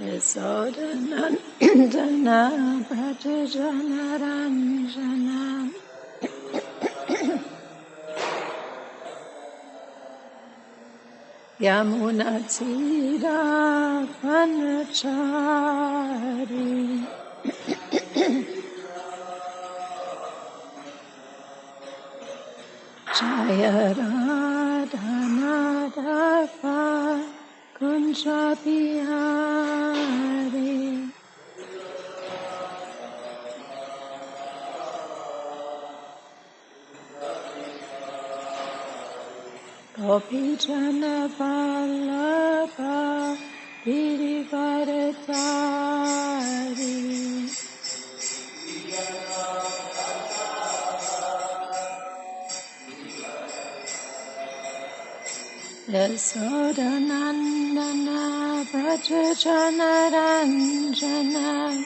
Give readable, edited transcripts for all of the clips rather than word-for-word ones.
Yasodanandana Pratijanaranjana Yamunatira Panachari Jaya Radhanadapa Kunjabihari Gopijana Vallabha Girivaradari Yasodanandana Pratijanaranjana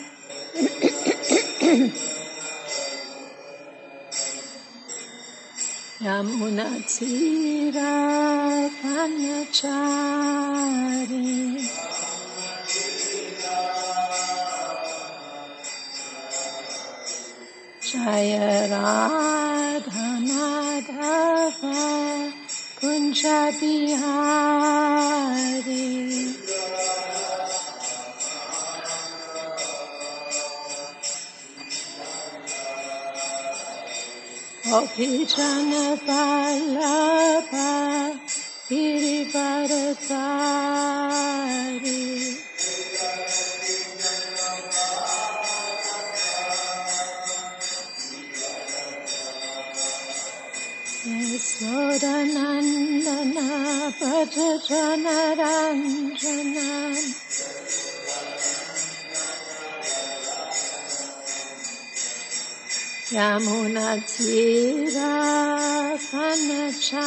Yamunatira Panachari Jaya Radhanadava Kunjabihari Gopijana Vallabha Girivaradari Yasodanandana Pratijanaranjana Yamunatira Panachari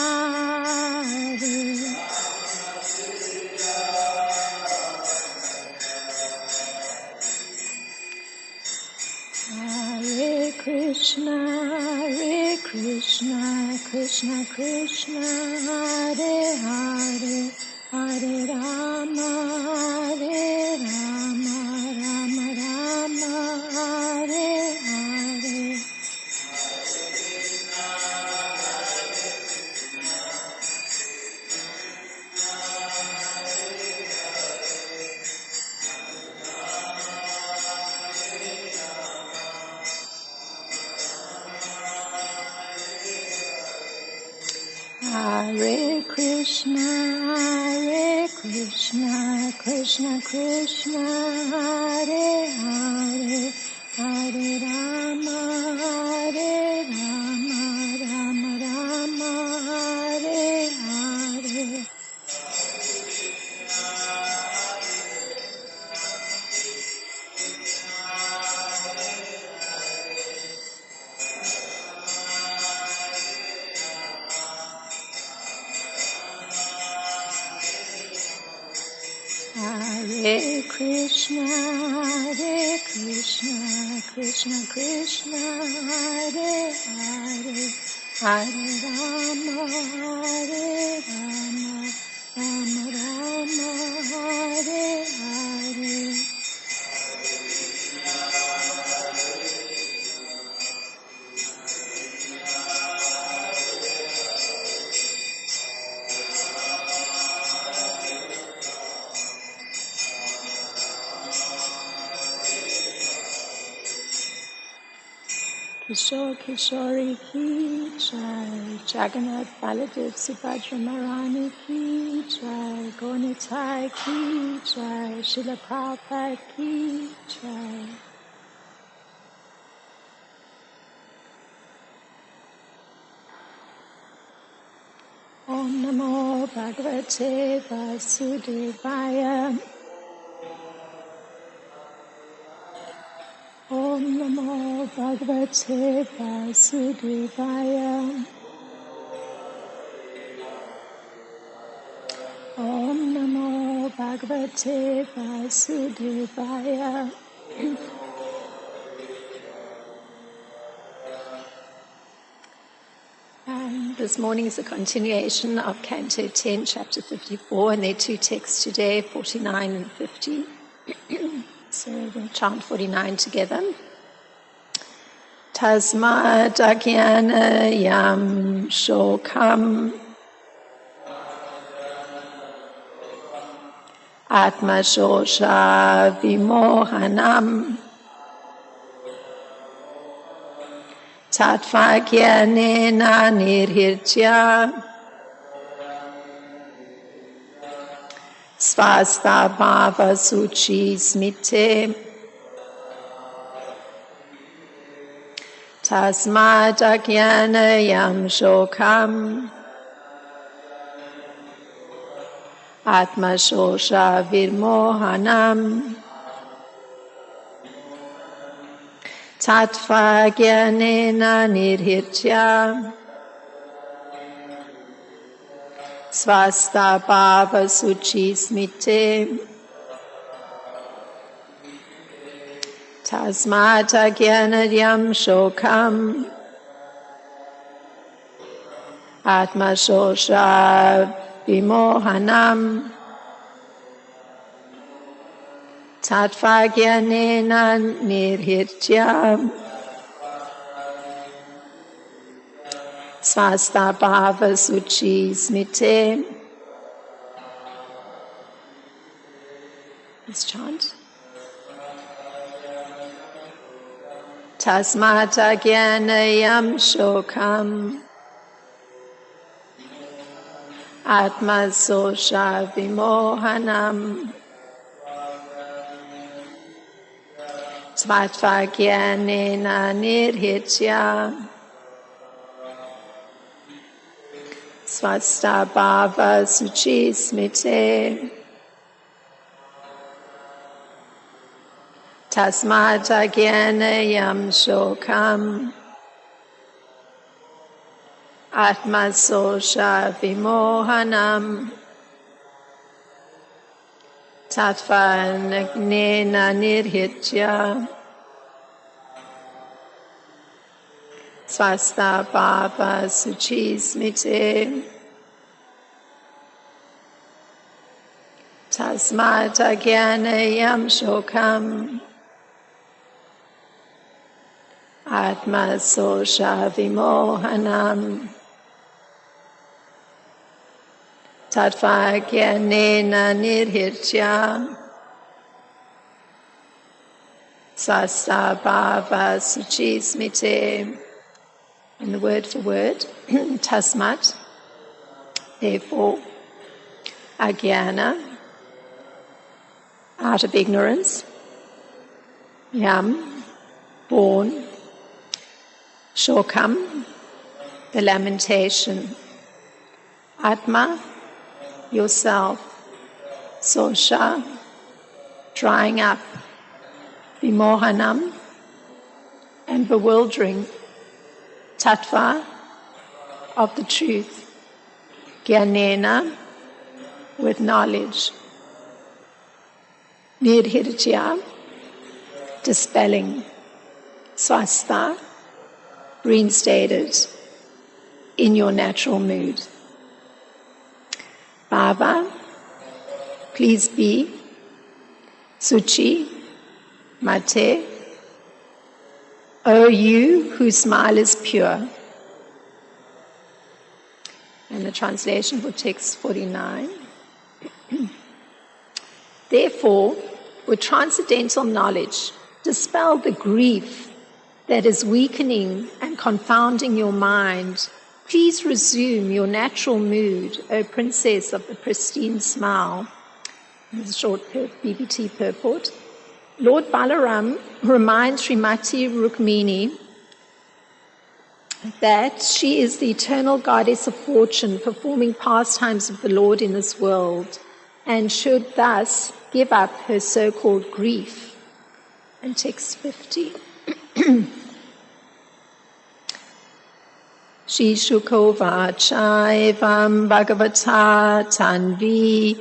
Hare Krishna, Krishna Krishna, Hare Hare, Hare Rama, Rama Rama, Hare Hare. Hare Krishna, Krishna Krishna, Hare Hare, Hare Rama, Rama Rama, Hare Hare. Hare Krishna, Krishna Krishna, Hare Hare, Hare Rama, Rama Rama, Hare Hare. Kishore Kishori ki jai, Jagannath Baladev Subhadra Marani ki jai, Gonitai ki jai, Srila Prabhupada ki jai. Om Namo Bhagavate Vasudevaya. Om Namo Bhagavate Vasudevaya. Om Namo Bhagavate Vasudevaya. This morning is a continuation of Canto 10, Chapter 54, and there are two texts today, 49 and 50. So we'll chant 49 together. Tasmat agyana yam shokam atma shosha vimohanam tatvagyanena nirhirtya svasta bhava suchi smite tasmat agyana yam shokam atma shosha virmohanam tattva gyanena nirhirtya svasta bhava suchi smite tasmat agyanayam shokam atma shosha vimohanam tattva gyanena nirhirtya svasta bhava suchi smite. Let's chant. Tasmat agyanayam shokam atma sosha vimohanam tattva gyanena nirhirtya svasta bhava suchi smite tasmat agyanayam shokam atma sosha vimohanam tattva gnena nirhirtya svasta bhava suchi smite tasmat agyanayam shokam atma sosha vimohanam tattva gyanena nirhirtya svasta bhava suchi smite. And the word for word, tasmat, therefore, agyana, out of ignorance, yam, born, shokam, the lamentation, atma, yourself, sosha, drying up, vimohanam, and bewildering, tattva, of the truth, gyanena, with knowledge, nirhirtya, dispelling, swasta, reinstated in your natural mood. Bhava, please be, suchi, mate, O you whose smile is pure. And the translation for text 49. Therefore, with transcendental knowledge, dispel the grief that is weakening and confounding your mind. Please resume your natural mood, O princess of the pristine smile. This is a short BBT purport. Lord Balaram reminds Srimati Rukmini that she is the eternal goddess of fortune, performing pastimes of the Lord in this world, and should thus give up her so-called grief. And text 50. Shri Shukovacha evam Bhagavata tanvi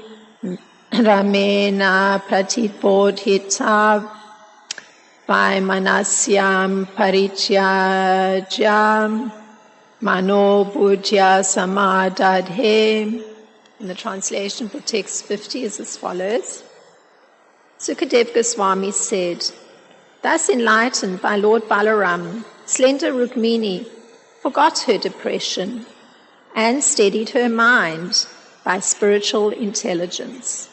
Ramena pratibodhita Vaimanasyam parityajam mano buddhya samadadhe. And the translation for text 50 is as follows. Sukadev Goswami said, thus enlightened by Lord Balaram, slender Rukmini forgot her depression and steadied her mind by spiritual intelligence.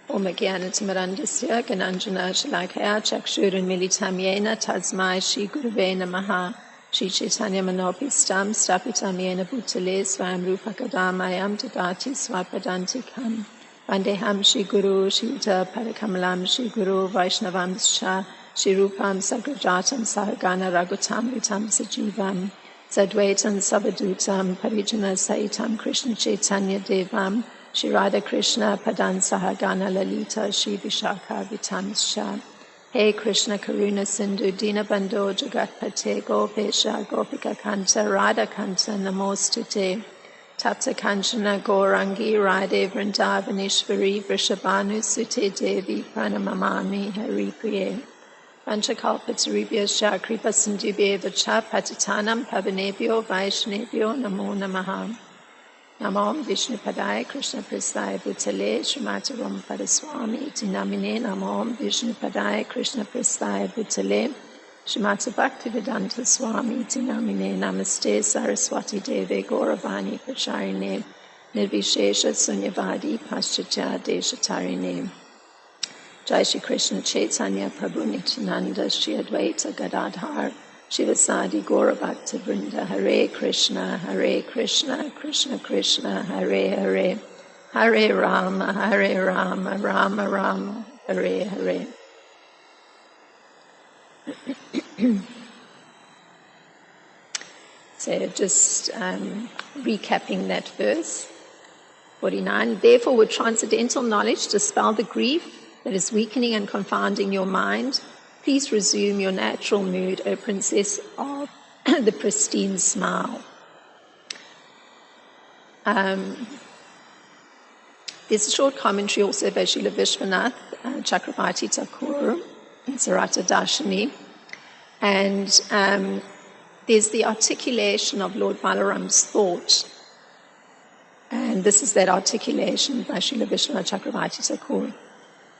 Om Jnanatimirandasya Gananjana Shalakaya Chakshurunmilitam Yena Tasmai Shri Gurave Namaha Shri Chaitanya Manopistam Stapitam Yena Bhutale Swayam Rupa Kadamayam Tadati Swapadantikam Vandeham Shri Guru Shri Uta Parakamalam Shri Guru Vaishnavamscha Shri Rupam Sagrajatam Sahagana Ragutam Ritam Sajivam Sadvaitam Savadutam Parijana Saitam Krishna Chaitanya Devam Shri Radha Krishna Padan Sahagana Lalita Shri Vishakha Vitamscha Hey Krishna Karuna Sindhu Dinabandho Jagatpate Gopesha Gopika Kanta Radha Kanta Namostute Tapta Kanchana Gaurangi Radhe Vrindavaneshwari Vrishabhanu Sute Devi Pranamamami Hari Priye Panchakalpataribhyascha Kripa Sindhubhyevacha Patitanam Pavanebhyo Vaishnebhyo Namo Namaha Namam Vishnu Padaya Krishna Prasthaya Bhutale Srimati Rama Padaswami Iti Namine Namam Vishnu Padaya Krishna Prasthaya Bhutale Srimati Bhaktivedanta Swami Iti Namine Namaste Saraswati Deve Gauravani Pracharine Nirvishesha Sunyavadi Paschatya Deshatarine Jai Shri Krishna Chaitanya Prabhu Nityananda Shri Advaita Gadadhar Shivasadi Gaura Bhakta Vrinda Hare Krishna Krishna Krishna Hare Hare Hare Rama Rama Rama Hare Hare. So just recapping that verse 49. Therefore, with transcendental knowledge, dispel the grief that is weakening and confounding your mind. Please resume your natural mood, O Princess of the pristine smile. There's a short commentary also by Srila Vishwanath Chakravarti Thakur in Sarata Darshini. And there's the articulation of Lord Balaram's thought. And this is that articulation by Srila Vishwanath Chakravarti Thakur.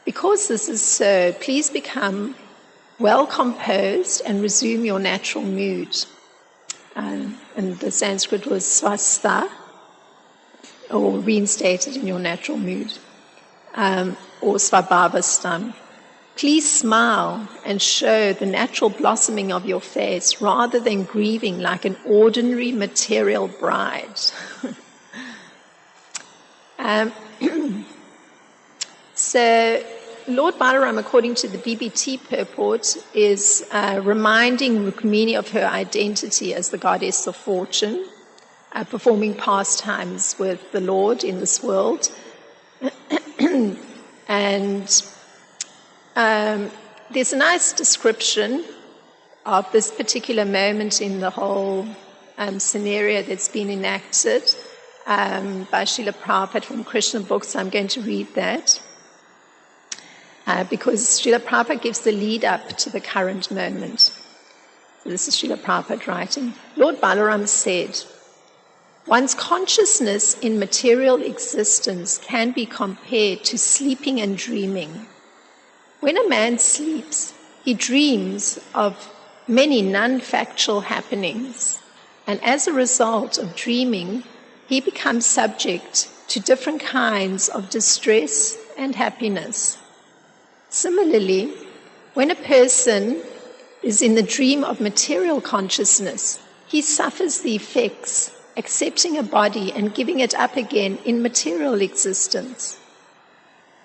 Because this is so, please become well composed and resume your natural mood. And the Sanskrit was swastha, or reinstated in your natural mood, or svabhavastam. Please smile and show the natural blossoming of your face rather than grieving like an ordinary material bride. So, Lord Balaram, according to the BBT purport, is reminding Rukmini of her identity as the goddess of fortune, performing pastimes with the Lord in this world. And there's a nice description of this particular moment in the whole scenario that's been enacted by Srila Prabhupada from Krishna books. So I'm going to read that. Because Srila Prabhupada gives the lead up to the current moment. So this is Srila Prabhupada writing. Lord Balaram said, one's consciousness in material existence can be compared to sleeping and dreaming. When a man sleeps, he dreams of many non-factual happenings, and as a result of dreaming, he becomes subject to different kinds of distress and happiness. Similarly, when a person is in the dream of material consciousness, he suffers the effects, accepting a body and giving it up again in material existence.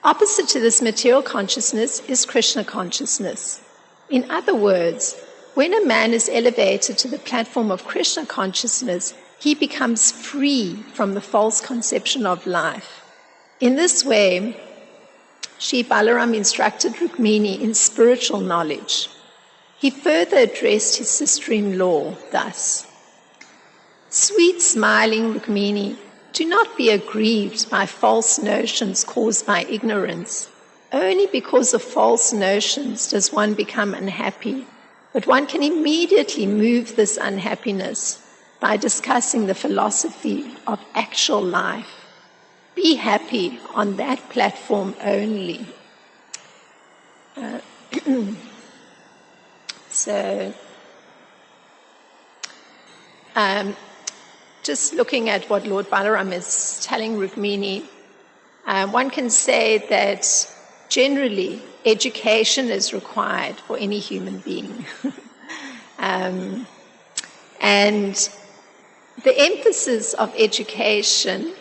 Opposite to this material consciousness is Krishna consciousness. In other words, when a man is elevated to the platform of Krishna consciousness, he becomes free from the false conception of life. In this way, Sri Balaram instructed Rukmini in spiritual knowledge. He further addressed his sister-in-law thus, sweet smiling Rukmini, do not be aggrieved by false notions caused by ignorance. Only because of false notions does one become unhappy, but one can immediately move this unhappiness by discussing the philosophy of actual life. be happy on that platform only. So, just looking at what Lord Balaram is telling Rukmini, one can say that generally education is required for any human being. And the emphasis of education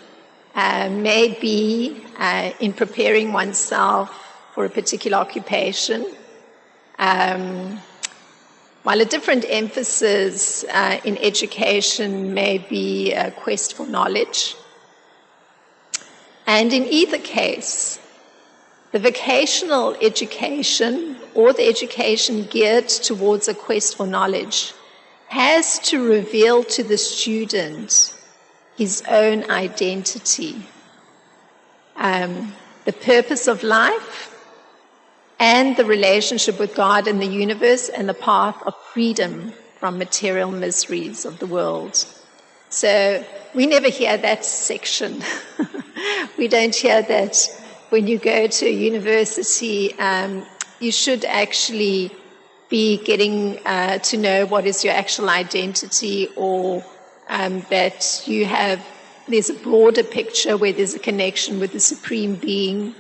may be in preparing oneself for a particular occupation, while a different emphasis in education may be a quest for knowledge. And in either case, the vocational education or the education geared towards a quest for knowledge has to reveal to the student his own identity, the purpose of life, and the relationship with God and the universe, and the path of freedom from material miseries of the world. So we never hear that section. We don't hear that when you go to a university, you should actually be getting to know what is your actual identity, or that there's a broader picture where there's a connection with the Supreme Being.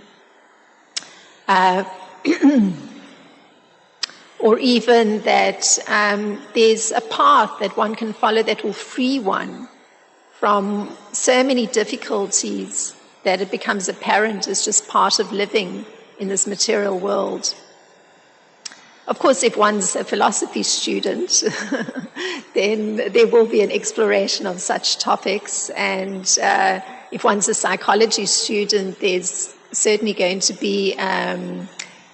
Or even that there's a path that one can follow that will free one from so many difficulties that it becomes apparent as just part of living in this material world. Of course, if one's a philosophy student, then there will be an exploration of such topics. And if one's a psychology student, there's certainly going to be an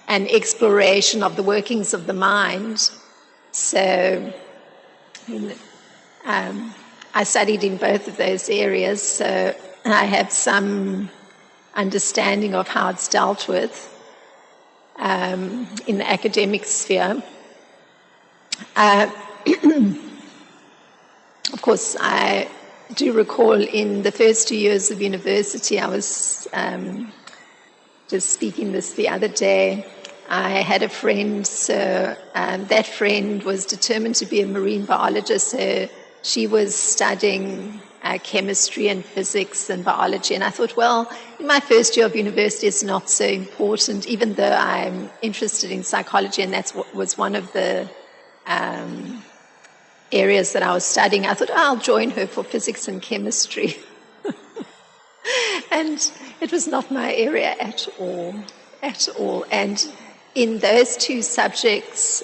exploration of the workings of the mind. So I studied in both of those areas, so I have some understanding of how it's dealt with in the academic sphere. Of course, I do recall in the first 2 years of university, I was just speaking this the other day, I had a friend, so that friend was determined to be a marine biologist, so she was studying chemistry and physics and biology, and I thought, well, in my first year of university it's not so important, even though I'm interested in psychology, and that was one of the areas that I was studying. I thought, I'll join her for physics and chemistry. And it was not my area at all. And in those two subjects,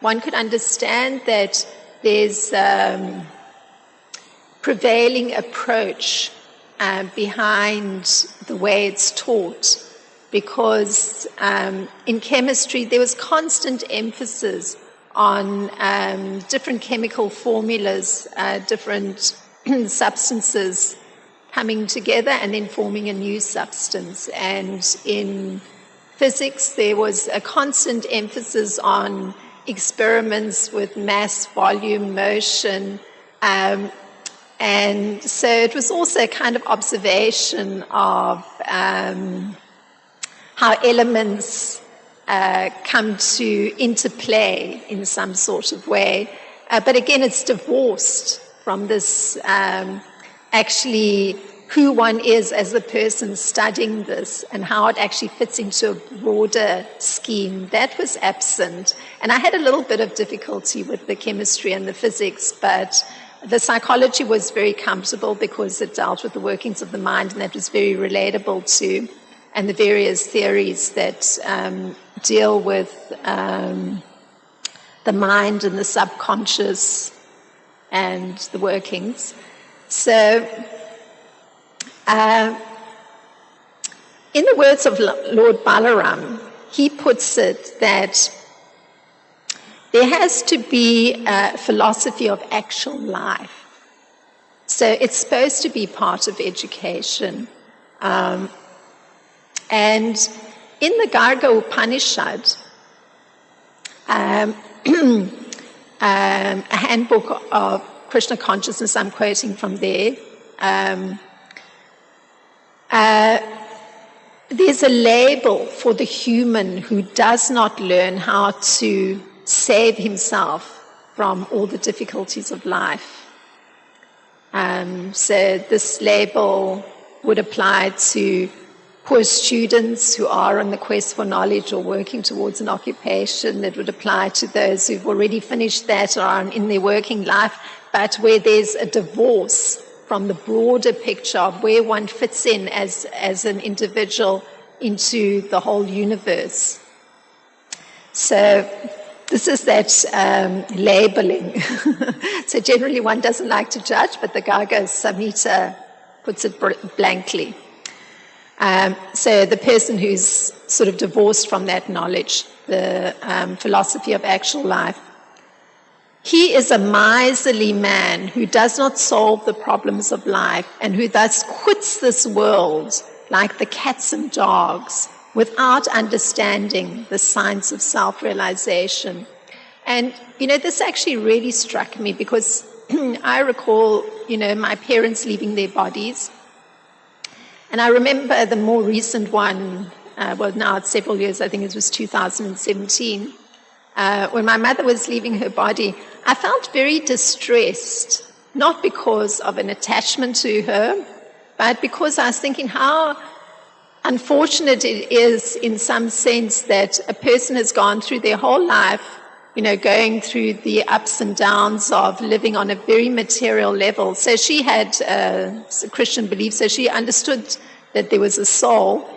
one could understand that there's prevailing approach behind the way it's taught, because in chemistry there was constant emphasis on different chemical formulas, different substances coming together and then forming a new substance. And in physics there was a constant emphasis on experiments with mass, volume, motion, and so it was also a kind of observation of how elements come to interplay in some sort of way. But again, it's divorced from this actually who one is as a person studying this and how it actually fits into a broader scheme. That was absent. And I had a little bit of difficulty with the chemistry and the physics, but the psychology was very comfortable because it dealt with the workings of the mind, and that was very relatable to, and the various theories that deal with the mind and the subconscious and the workings. So, in the words of Lord Balaram, he puts it that there has to be a philosophy of actual life. So it's supposed to be part of education. And in the Garga Upanishad, a handbook of Krishna consciousness, I'm quoting from there, There's a label for the human who does not learn how to save himself from all the difficulties of life. So this label would apply to poor students who are on the quest for knowledge or working towards an occupation. It would apply to those who've already finished that or are in their working life, but where there's a divorce from the broader picture of where one fits in as an individual into the whole universe. So this is that labeling. So generally one doesn't like to judge, but the Gaga Samhita puts it blankly. So the person who's sort of divorced from that knowledge, the philosophy of actual life, he is a miserly man who does not solve the problems of life and who thus quits this world like the cats and dogs without understanding the science of self-realization. And, this actually really struck me because I recall, my parents leaving their bodies. And I remember the more recent one, now it's several years, I think it was 2017, when my mother was leaving her body, I felt very distressed, not because of an attachment to her, but because I was thinking how unfortunate it is in some sense that a person has gone through their whole life, going through the ups and downs of living on a very material level. So she had a Christian belief, so she understood that there was a soul.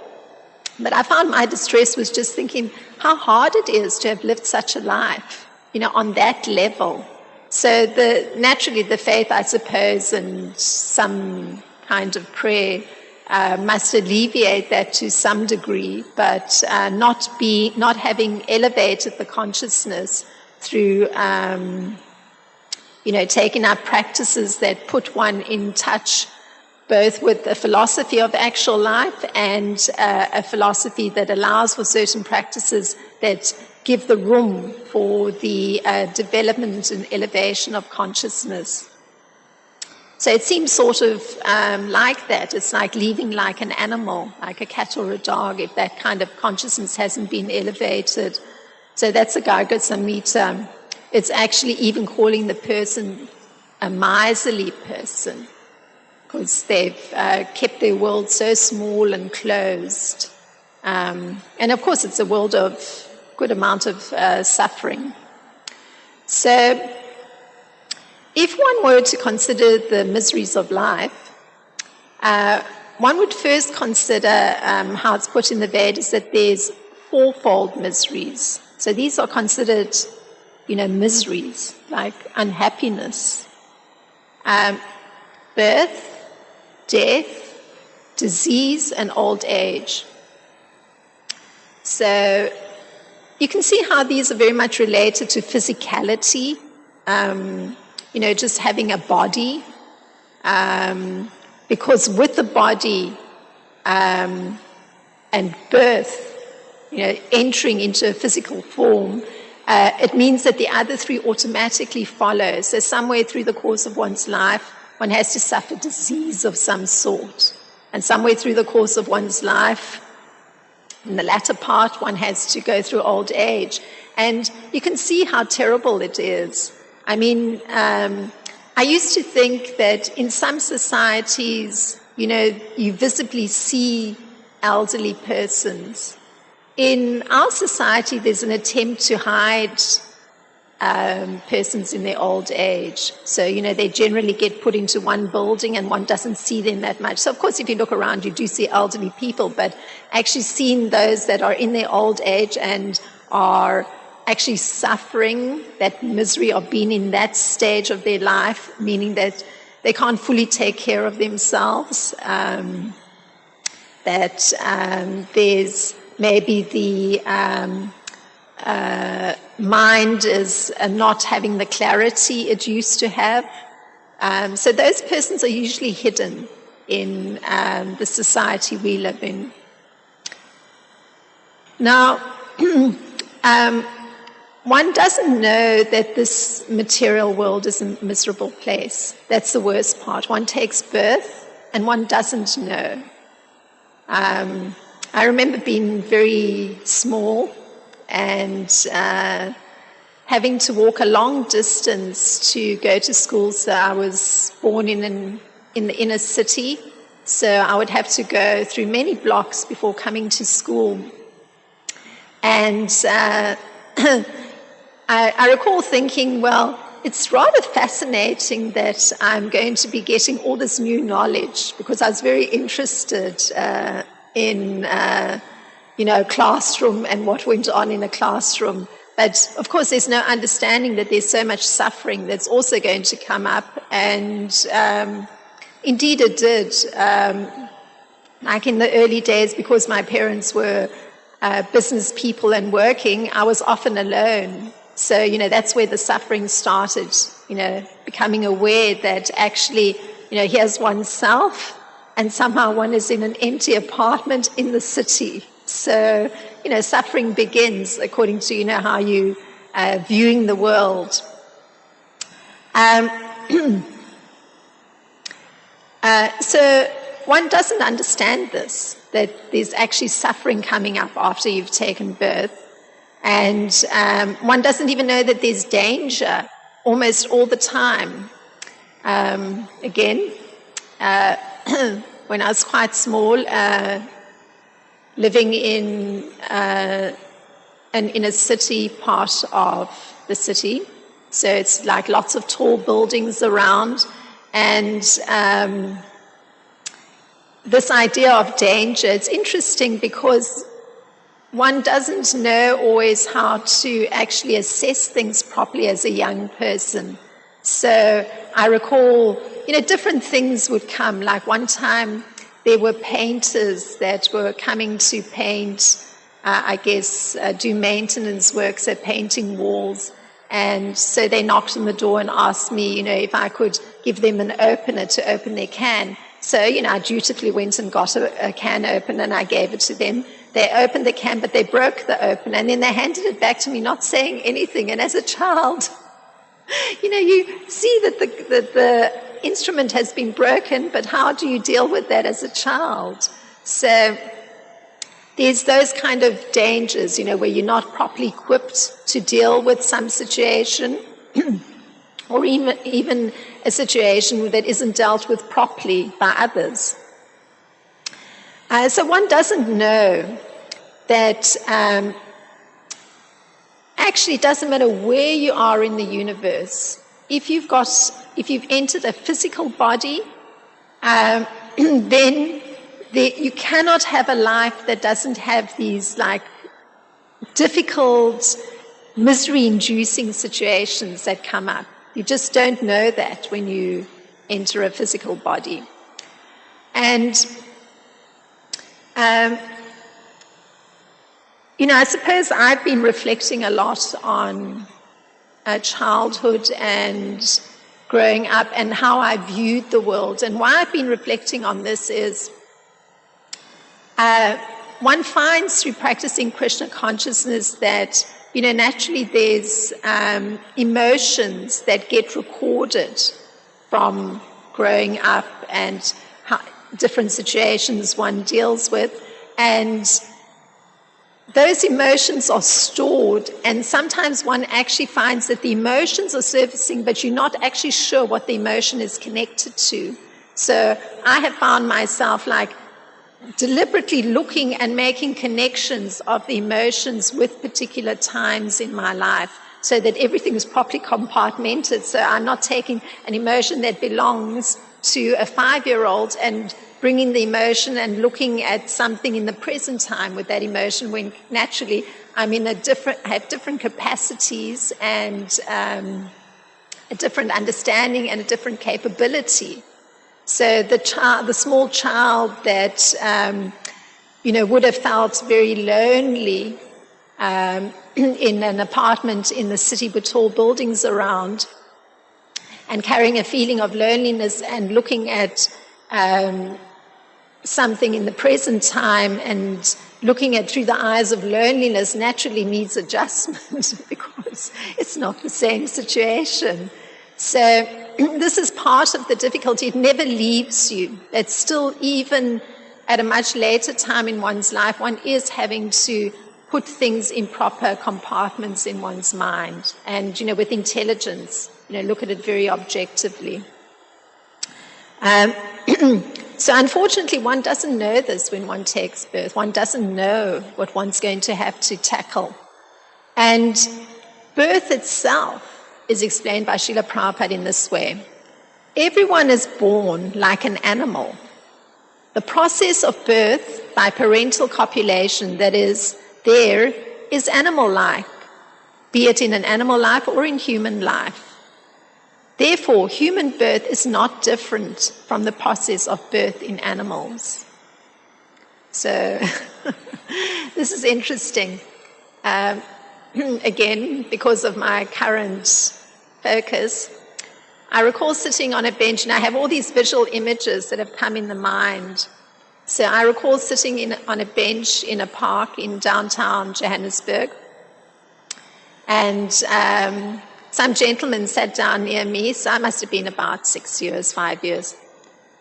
But I found my distress was just thinking how hard it is to have lived such a life, on that level. So naturally the faith, I suppose, and some kind of prayer must alleviate that to some degree, but not having elevated the consciousness through, taking up practices that put one in touch both with a philosophy of actual life and a philosophy that allows for certain practices that give the room for the development and elevation of consciousness. So it seems sort of like that. It's like leaving like an animal, like a cat or a dog, if that kind of consciousness hasn't been elevated. So that's a Garga Samhita. It's actually even calling the person a miserly person, because they've kept their world so small and closed. And of course, it's a world of good amount of suffering. So if one were to consider the miseries of life, one would first consider how it's put in the Vedas that there's fourfold miseries. So these are considered, miseries, like unhappiness, birth, death, disease, and old age. So you can see how these are very much related to physicality, just having a body, because with the body and birth, entering into a physical form, it means that the other three automatically follow. So somewhere through the course of one's life, one has to suffer disease of some sort. And somewhere through the course of one's life, in the latter part, one has to go through old age. And you can see how terrible it is. I mean, I used to think that in some societies, you visibly see elderly persons. In our society, there's an attempt to hide persons in their old age. So, they generally get put into one building and one doesn't see them that much. So, of course, if you look around, you do see elderly people, but actually seeing those that are in their old age and are actually suffering that misery of being in that stage of their life, meaning that they can't fully take care of themselves, that there's maybe the mind is not having the clarity it used to have. So those persons are usually hidden in the society we live in. Now, one doesn't know that this material world is a miserable place. That's the worst part. One takes birth and one doesn't know. I remember being very small and having to walk a long distance to go to school. So I was born in the inner city, so I would have to go through many blocks before coming to school. And I recall thinking, well, it's rather fascinating that I'm going to be getting all this new knowledge, because I was very interested in classroom and what went on in a classroom. But of course, there's no understanding that there's so much suffering that's also going to come up. And indeed it did. Like in the early days, because my parents were business people and working, I was often alone. So, that's where the suffering started, becoming aware that actually, here's oneself, and somehow one is in an empty apartment in the city. So, suffering begins according to, how you viewing the world. So one doesn't understand this, that there's actually suffering coming up after you've taken birth. And one doesn't even know that there's danger almost all the time. Again, when I was quite small, living in an inner city part of the city, so it's like lots of tall buildings around, and this idea of danger, it's interesting because one doesn't know always how to actually assess things properly as a young person. So I recall, different things would come. Like one time there were painters that were coming to paint, do maintenance work, so painting walls. And so they knocked on the door and asked me, if I could give them an opener to open their can. So, I dutifully went and got a can opener and I gave it to them. They opened the can, but they broke the opener, and then they handed it back to me, not saying anything. And as a child, you see that the instrument has been broken, but how do you deal with that as a child? So there's those kind of dangers, where you're not properly equipped to deal with some situation, or even a situation that isn't dealt with properly by others. So one doesn't know that actually it doesn't matter where you are in the universe. If you've entered a physical body, then you cannot have a life that doesn't have these difficult, misery-inducing situations that come up. You just don't know that when you enter a physical body. And I suppose I've been reflecting a lot on childhood and growing up and how I viewed the world. And why I've been reflecting on this is one finds through practicing Krishna consciousness that, naturally there's emotions that get recorded from growing up and how different situations one deals with. And those emotions are stored, and sometimes one actually finds that the emotions are surfacing, but you're not actually sure what the emotion is connected to. So I have found myself deliberately looking and making connections of the emotions with particular times in my life so that everything is properly compartmented. So I'm not taking an emotion that belongs to a 5-year-old and bringing the emotion and looking at something in the present time with that emotion, when naturally I'm in have different capacities and a different understanding and a different capability. So the small child that would have felt very lonely in an apartment in the city with tall buildings around, and carrying a feeling of loneliness and looking at something in the present time and looking at through the eyes of loneliness naturally needs adjustment because it's not the same situation. So this is part of the difficulty. It never leaves you. It's still, even at a much later time in one's life, one is having to put things in proper compartments in one's mind. And, with intelligence, look at it very objectively. So unfortunately, one doesn't know this when one takes birth. One doesn't know what one's going to have to tackle. And birth itself is explained by Srila Prabhupada in this way. Everyone is born like an animal. The process of birth by parental copulation that is there is animal-like, be it in an animal life or in human life. Therefore, human birth is not different from the process of birth in animals. So, this is interesting. Again, because of my current focus, I recall sitting on a bench, and I have all these visual images that have come in the mind. So I recall sitting on a bench in a park in downtown Johannesburg, and some gentleman sat down near me, so I must have been about 5 years.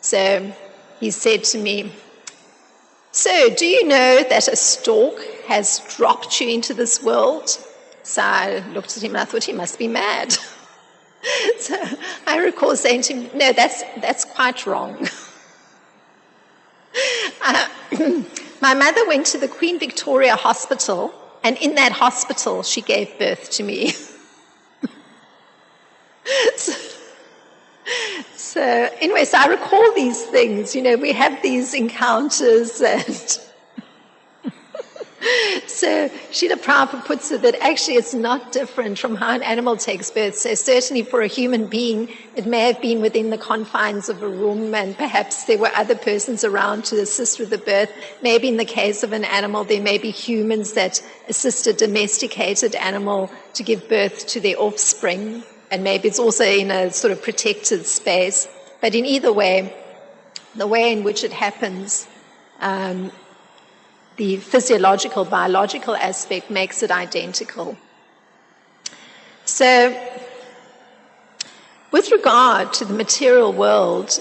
So he said to me, "So, do you know that a stork has dropped you into this world?" So I looked at him and I thought he must be mad. So I recall saying to him, "No, that's quite wrong." My mother went to the Queen Victoria Hospital, and in that hospital she gave birth to me. So anyway, so I recall these things, we have these encounters, and so Srila Prabhupada puts it that actually it's not different from how an animal takes birth. So certainly for a human being, it may have been within the confines of a room, and perhaps there were other persons around to assist with the birth. Maybe in the case of an animal, there may be humans that assist a domesticated animal to give birth to their offspring. And maybe it's also in a sort of protected space. But in either way, the way in which it happens, the physiological, biological aspect makes it identical. So, with regard to the material world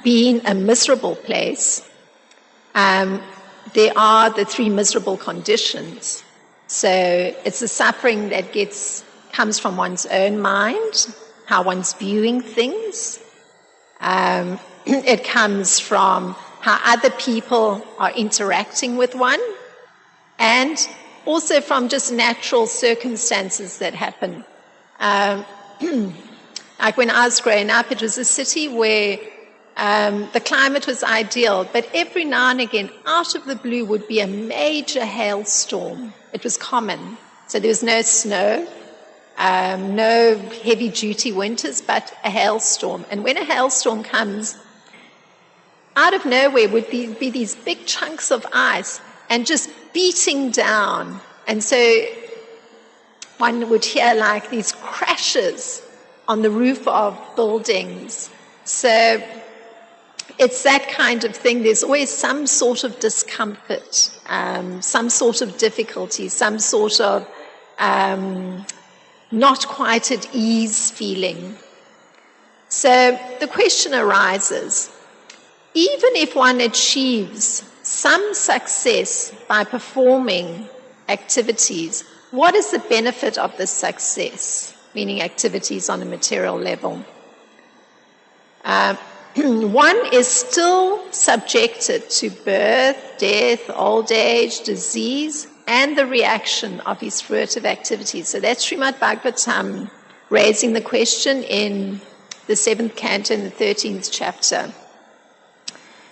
being a miserable place, there are the three miserable conditions. So, it's the suffering that comes from one's own mind, how one's viewing things. It comes from how other people are interacting with one, and also from just natural circumstances that happen. Like when I was growing up, it was a city where the climate was ideal, but every now and again, out of the blue, would be a major hailstorm. It was common. So there was no snow, no heavy-duty winters, but a hailstorm. And when a hailstorm comes, out of nowhere would be these big chunks of ice and just beating down. And so one would hear like these crashes on the roof of buildings. So it's that kind of thing. There's always some sort of discomfort, some sort of difficulty, some sort of not quite at ease feeling. So the question arises, even if one achieves some success by performing activities, what is the benefit of this success, meaning activities on a material level? One is still subjected to birth, death, old age, disease, and the reaction of his fruitive activities. So that's Srimad Bhagavatam raising the question in the 7th canto and the 13th chapter.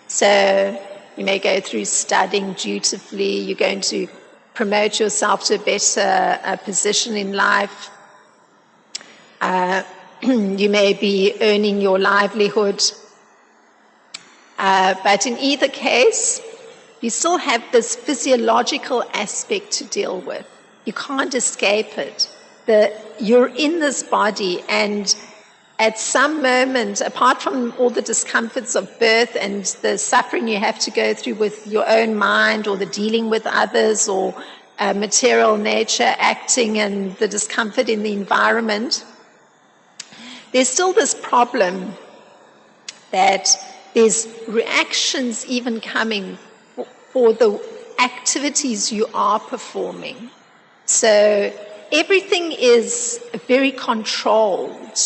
So you may go through studying dutifully, you're going to promote yourself to a better position in life. You may be earning your livelihood. But in either case, you still have this physiological aspect to deal with. You can't escape it. You're in this body, and at some moment, apart from all the discomforts of birth and the suffering you have to go through with your own mind, or the dealing with others, or material nature, acting, and the discomfort in the environment, there's still this problem that there's reactions even coming for the activities you are performing. So everything is very controlled,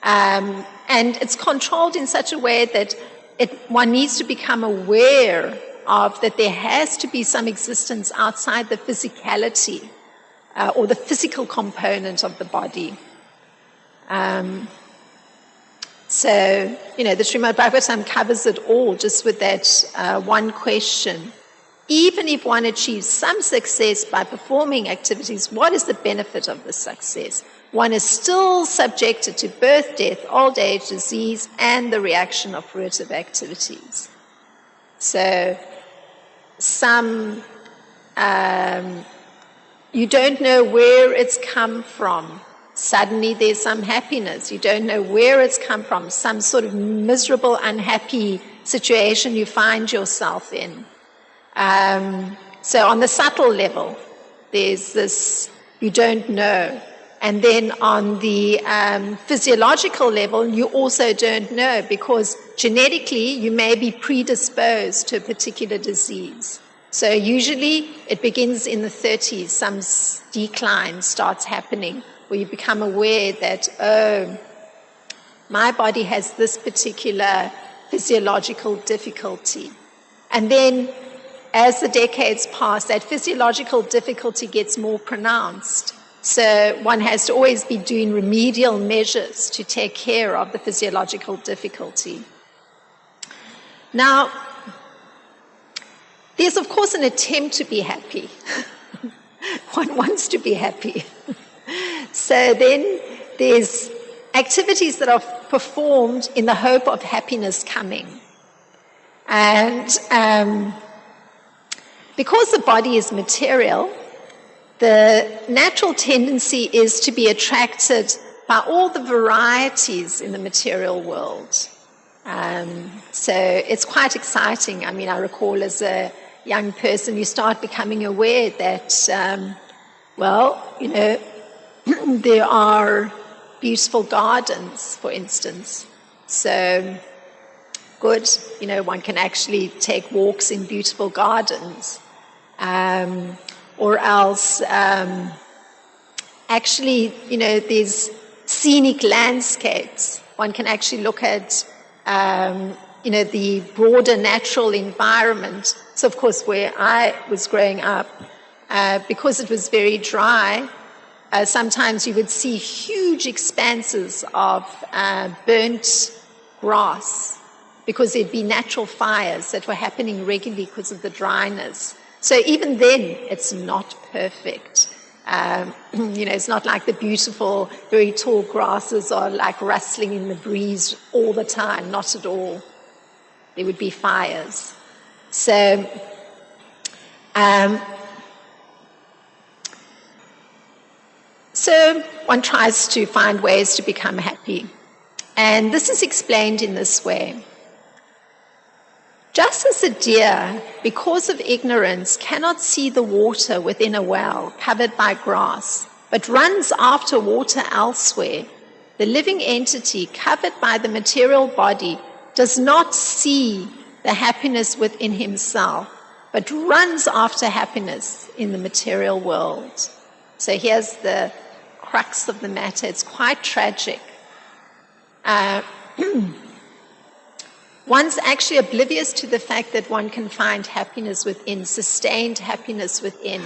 and it's controlled in such a way that one needs to become aware of that there has to be some existence outside the physicality or the physical component of the body. So, the Srimad Bhagavatam covers it all just with that one question. Even if one achieves some success by performing activities, what is the benefit of the success? One is still subjected to birth, death, old age, disease, and the reaction of fruitive activities. So, you don't know where it's come from. Suddenly there's some happiness. You don't know where it's come from, some sort of miserable, unhappy situation you find yourself in. So on the subtle level, there's this, you don't know. And then on the physiological level, you also don't know, because genetically you may be predisposed to a particular disease. So usually it begins in the 30s, some decline starts happening, where you become aware that, oh, my body has this particular physiological difficulty. And then as the decades pass, that physiological difficulty gets more pronounced. So one has to always be doing remedial measures to take care of the physiological difficulty. Now, there's of course an attempt to be happy. One wants to be happy. So then there's activities that are performed in the hope of happiness coming. And because the body is material, the natural tendency is to be attracted by all the varieties in the material world. So it's quite exciting. I mean, I recall as a young person, you start becoming aware that, there are beautiful gardens, for instance. So good, one can actually take walks in beautiful gardens. Or else, there's scenic landscapes. One can actually look at, the broader natural environment. So, of course, where I was growing up, because it was very dry, sometimes you would see huge expanses of burnt grass, because there'd be natural fires that were happening regularly because of the dryness. So even then, it's not perfect. It's not like the beautiful, very tall grasses are like rustling in the breeze all the time. Not at all. There would be fires. So, so one tries to find ways to become happy. And this is explained in this way. Just as a deer, because of ignorance, cannot see the water within a well covered by grass, but runs after water elsewhere, the living entity covered by the material body does not see the happiness within himself, but runs after happiness in the material world. So here's the crux of the matter. It's quite tragic. One's actually oblivious to the fact that one can find happiness within, sustained happiness within.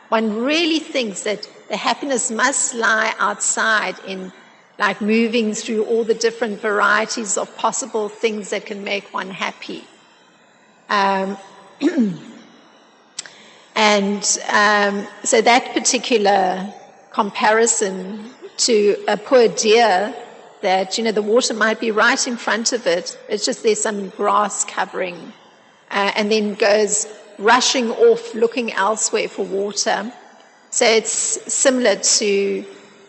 One really thinks that the happiness must lie outside in like moving through all the different varieties of possible things that can make one happy. So that particular comparison to a poor deer, that, the water might be right in front of it. It's just there's some grass covering, and then goes rushing off, looking elsewhere for water. So it's similar to,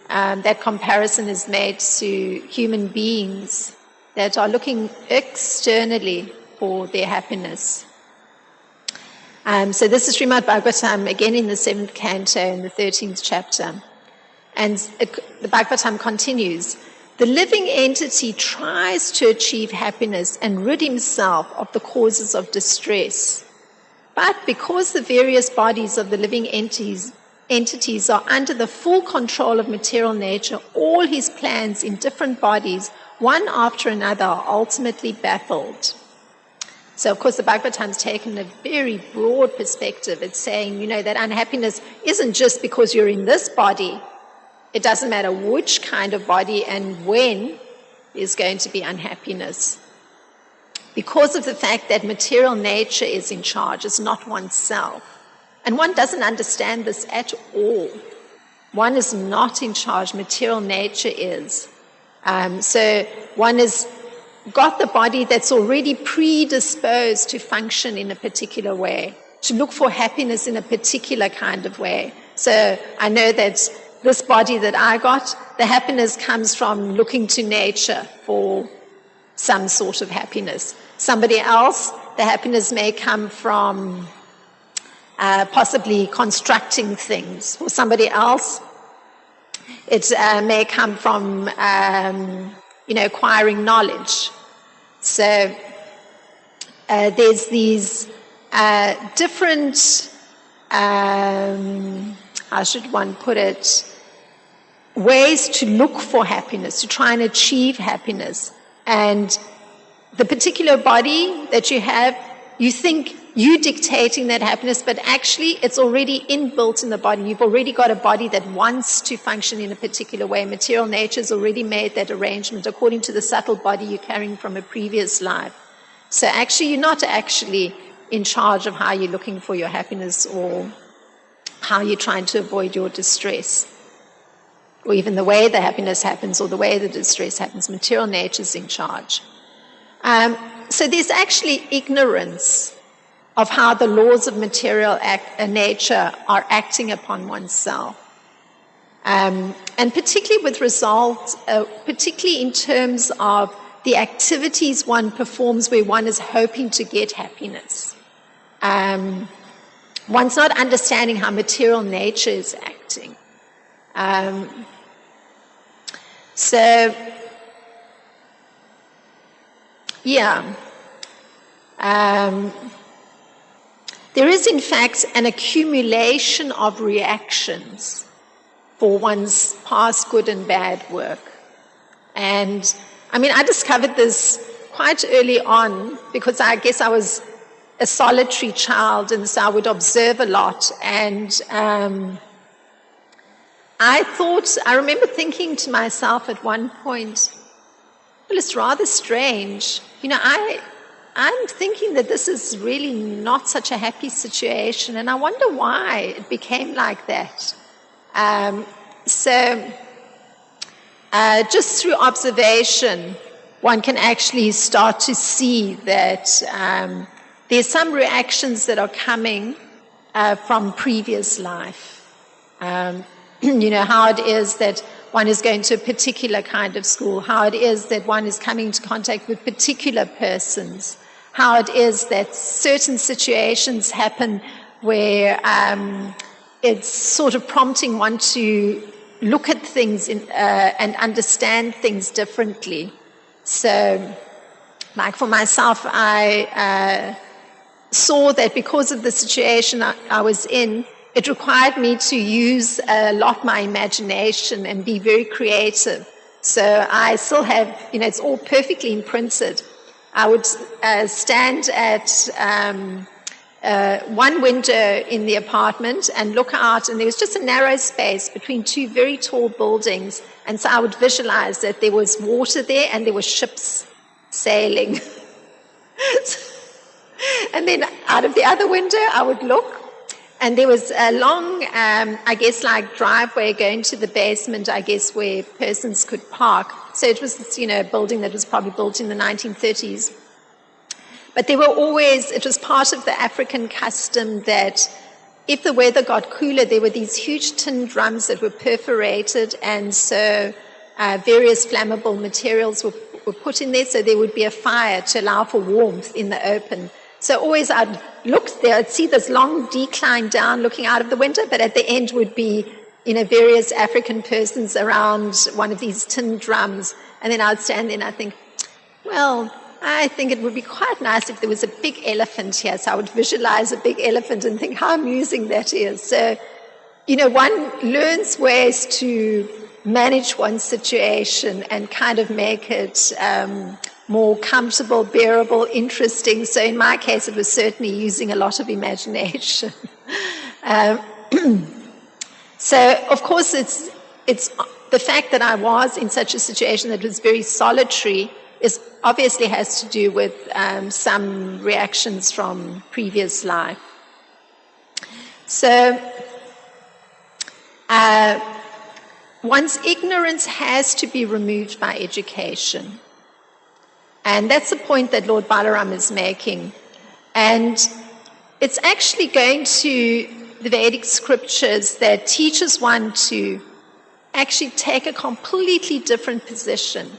that comparison is made to human beings that are looking externally for their happiness. So this is Srimad Bhagavatam, again in the 7th canto, in the 13th chapter. And the Bhagavatam continues. the living entity tries to achieve happiness and rid himself of the causes of distress. But because the various bodies of the living entities are under the full control of material nature, all his plans in different bodies, one after another, are ultimately baffled. So, of course, the Bhagavatam's taken a very broad perspective. It's saying, that unhappiness isn't just because you're in this body. It doesn't matter which kind of body and when there's going to be unhappiness. Because of the fact that material nature is in charge, it's not oneself. And one doesn't understand this at all. One is not in charge, material nature is. So one has got the body that's already predisposed to function in a particular way, to look for happiness in a particular kind of way. So I know that this body that I got, the happiness comes from looking to nature for some sort of happiness. Somebody else, the happiness may come from possibly constructing things. For somebody else, it may come from, acquiring knowledge. So there's these different, how should one put it, ways to look for happiness, to try and achieve happiness. And the particular body that you have, you think you're dictating that happiness, but actually it's already inbuilt in the body. You've already got a body that wants to function in a particular way. Material nature's already made that arrangement according to the subtle body you're carrying from a previous life. So actually, you're not actually in charge of how you're looking for your happiness or how you're trying to avoid your distress, or even the way the happiness happens or the way the distress happens. Material nature's in charge. So there's actually ignorance of how the laws of material nature are acting upon oneself. And particularly with results, particularly in terms of the activities one performs where one is hoping to get happiness. One's not understanding how material nature is acting. There is, in fact, an accumulation of reactions for one's past good and bad work. And, I discovered this quite early on because I guess I was a solitary child, and so I would observe a lot. And I remember thinking to myself at one point, well, it's rather strange. I'm thinking that this is really not such a happy situation, and I wonder why it became like that. Just through observation, one can actually start to see that there's some reactions that are coming from previous life. How it is that one is going to a particular kind of school, how it is that one is coming into contact with particular persons, how it is that certain situations happen where it's sort of prompting one to look at things and understand things differently. So, like for myself, I saw that because of the situation I was in, it required me to use a lot my imagination and be very creative. So I still have, it's all perfectly imprinted. I would stand at one window in the apartment and look out, and there was just a narrow space between two very tall buildings. And so I would visualize that there was water there and there were ships sailing. And then out of the other window, I would look, and there was a long, driveway going to the basement, where persons could park. So it was, a building that was probably built in the 1930s. But there were always, it was part of the African custom that if the weather got cooler, there were these huge tin drums that were perforated, and so various flammable materials were put in there, so there would be a fire to allow for warmth in the open. So always I'd look there, I'd see this long decline down looking out of the window, but at the end would be various African persons around one of these tin drums. And then I'd stand there and I'd think, well, I think it would be quite nice if there was a big elephant here. So I would visualize a big elephant and think how amusing that is. So, one learns ways to manage one's situation and kind of make it more comfortable, bearable, interesting. So in my case, it was certainly using a lot of imagination. So, of course, it's the fact that I was in such a situation that was very solitary is obviously has to do with some reactions from previous life. So, one's ignorance has to be removed by education. And that's the point that Lord Balaram is making. And it's actually going to the Vedic scriptures that teaches one to actually take a completely different position.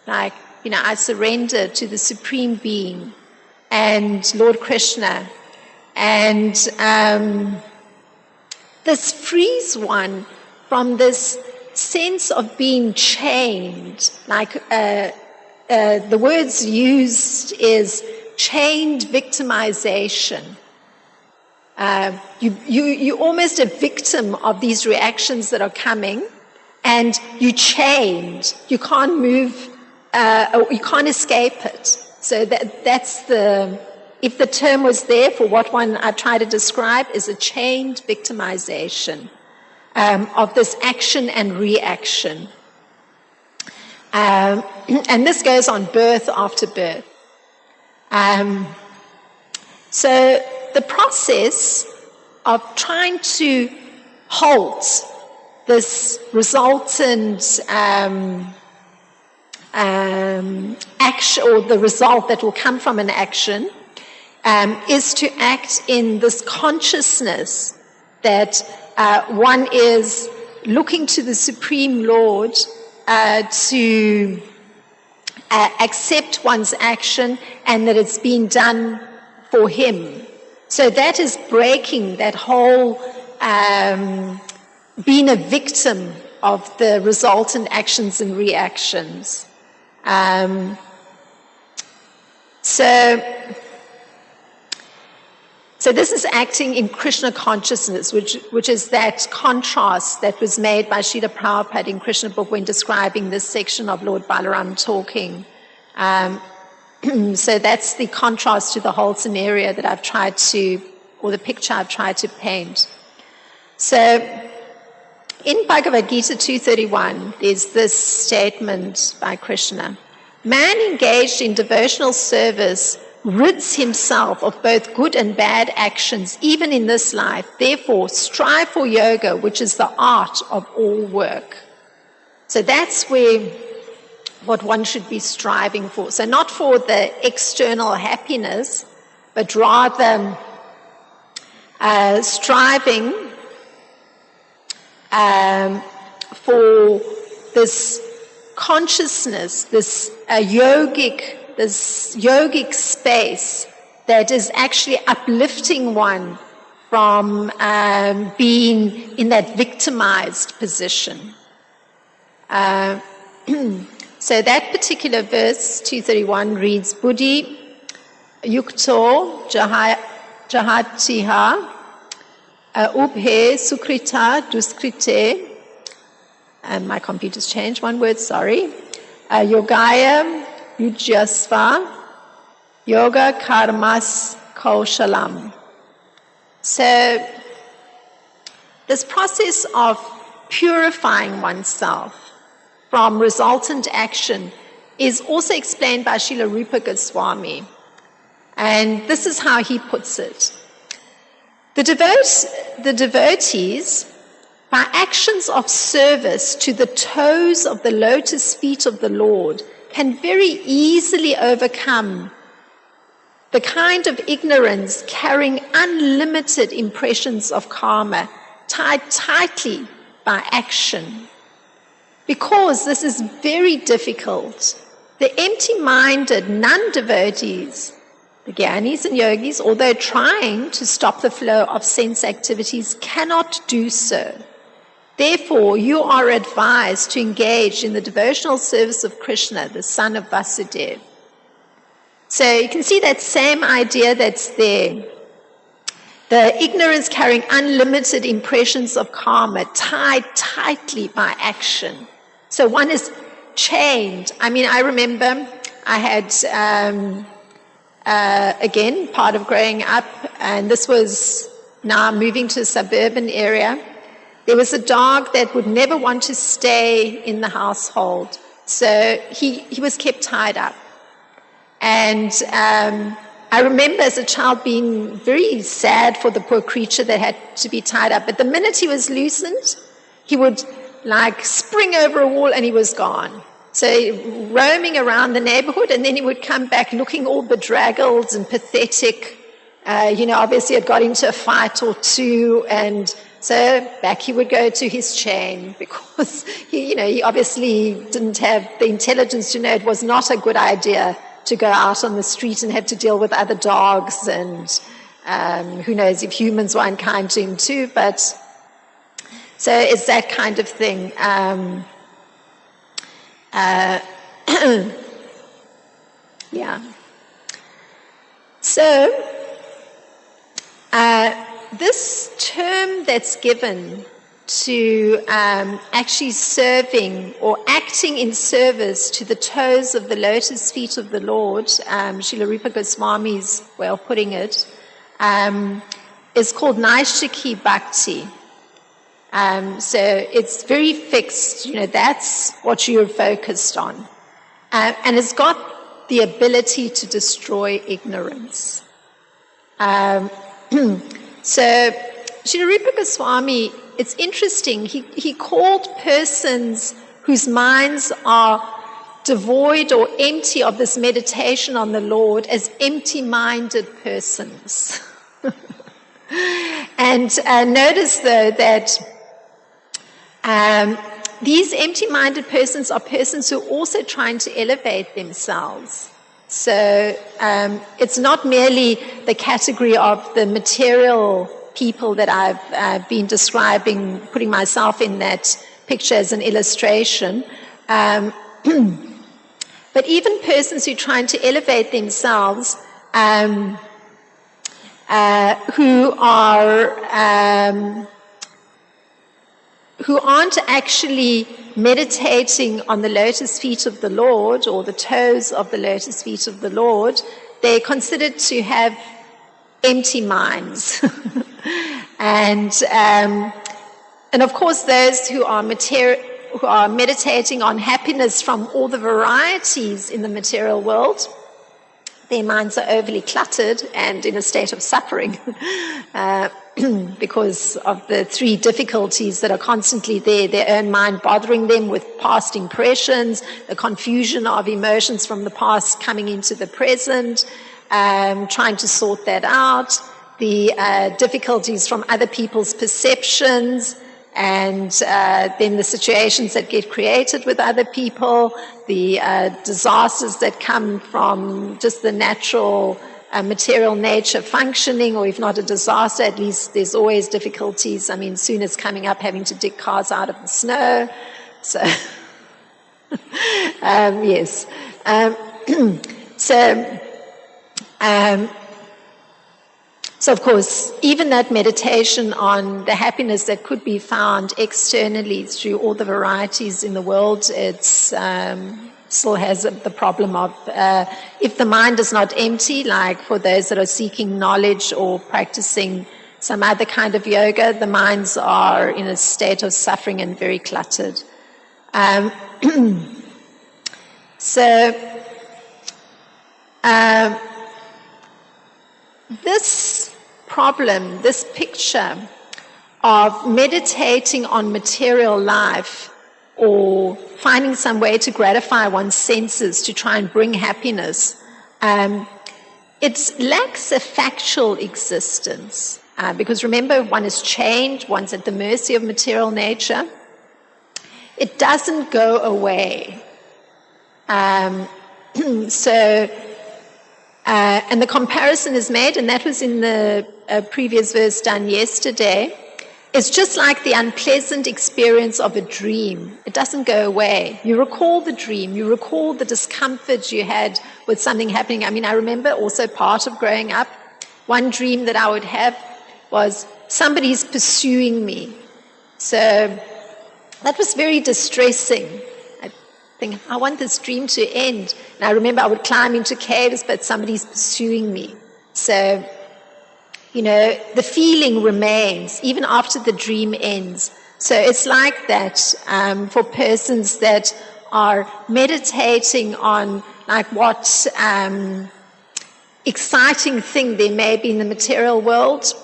Like, I surrender to the Supreme Being and Lord Krishna. And this frees one from this sense of being chained. Like the words used is chained victimization. You're almost a victim of these reactions that are coming, and you're chained. You can't move, you can't escape it. So that's if the term was there for what I try to describe is a chained victimization of this action and reaction. And this goes on birth after birth. So the process of trying to halt this resultant action, or the result that will come from an action, is to act in this consciousness that one is looking to the Supreme Lord to accept one's action and that it's been done for him. So that is breaking that whole being a victim of the resultant actions and reactions. So this is acting in Krishna consciousness, which is that contrast that was made by Srila Prabhupada in Krishna book when describing this section of Lord Balaram talking. So that's the contrast to the whole scenario that I've tried to, or the picture I've tried to paint. So in Bhagavad Gita 2:31, there's this statement by Krishna: man engaged in devotional service rids himself of both good and bad actions, even in this life. Therefore, strive for yoga, which is the art of all work. So that's what one should be striving for. So not for the external happiness, but rather striving for this consciousness, this yogic space that is actually uplifting one from being in that victimized position. So that particular verse, 231, reads, Buddhi yukto jahatiha ubhe sukrita duskrite. And my computer's changed one word, sorry. Yogaya yujyasva yoga karmas kaushalam. So this process of purifying oneself from resultant action is also explained by Srila Rupa Goswami. And this is how he puts it. The devotees, by actions of service to the toes of the lotus feet of the Lord, can very easily overcome the kind of ignorance carrying unlimited impressions of karma tied tightly by action. Because this is very difficult, the empty-minded non-devotees, the Gyanis and Yogis, although trying to stop the flow of sense activities, cannot do so. Therefore, you are advised to engage in the devotional service of Krishna, the son of Vasudeva. So you can see that same idea that's there. The ignorance carrying unlimited impressions of karma tied tightly by action. So one is chained. I mean, I remember I had, again, part of growing up, and this was now moving to a suburban area. There was a dog that would never want to stay in the household. So he was kept tied up. And I remember as a child being very sad for the poor creature that had to be tied up. But the minute he was loosened, he would like spring over a wall and he was gone. So roaming around the neighborhood, and then he would come back looking all bedraggled and pathetic. Obviously had got into a fight or two, and so back he would go to his chain, because he obviously didn't have the intelligence to know it was not a good idea to go out on the street and have to deal with other dogs, and who knows if humans were unkind to him too. But so it's that kind of thing. Yeah. So this term that's given to actually serving or acting in service to the toes of the lotus feet of the Lord, Srila Rupa Goswami's way of putting it, is called Naishiki Bhakti. So it's very fixed, that's what you're focused on. And it's got the ability to destroy ignorance. So Srila Rupa Goswami, it's interesting, he called persons whose minds are devoid or empty of this meditation on the Lord as empty-minded persons. And notice, though, that these empty-minded persons are persons who are also trying to elevate themselves. So it's not merely the category of the material people that I've been describing, putting myself in that picture as an illustration, but even persons who are trying to elevate themselves, who aren't actually meditating on the lotus feet of the Lord or the toes of the lotus feet of the Lord, they're considered to have empty minds. And of course, those who are meditating on happiness from all the varieties in the material world, their minds are overly cluttered and in a state of suffering because of the three difficulties that are constantly there: their own mind bothering them with past impressions, the confusion of emotions from the past coming into the present, trying to sort that out, the difficulties from other people's perceptions, and then the situations that get created with other people, the disasters that come from just the natural material nature functioning, or if not a disaster, at least there's always difficulties. I mean, soon it's coming up having to dig cars out of the snow. So, yes. So, of course, even that meditation on the happiness that could be found externally through all the varieties in the world, it's still has the problem of if the mind is not empty, like for those that are seeking knowledge or practicing some other kind of yoga, the minds are in a state of suffering and very cluttered. This problem, this picture of meditating on material life or finding some way to gratify one's senses to try and bring happiness, it lacks a factual existence. Because remember, one is chained, one's at the mercy of material nature. It doesn't go away. And the comparison is made, and that was in the previous verse done yesterday, it's just like the unpleasant experience of a dream. It doesn't go away. You recall the dream. You recall the discomfort you had with something happening. I mean, I remember also part of growing up, one dream that I would have was somebody's pursuing me. So that was very distressing. I think, I want this dream to end. And I remember I would climb into caves, but somebody's pursuing me. So, the feeling remains even after the dream ends. So it's like that for persons that are meditating on like what exciting thing there may be in the material world.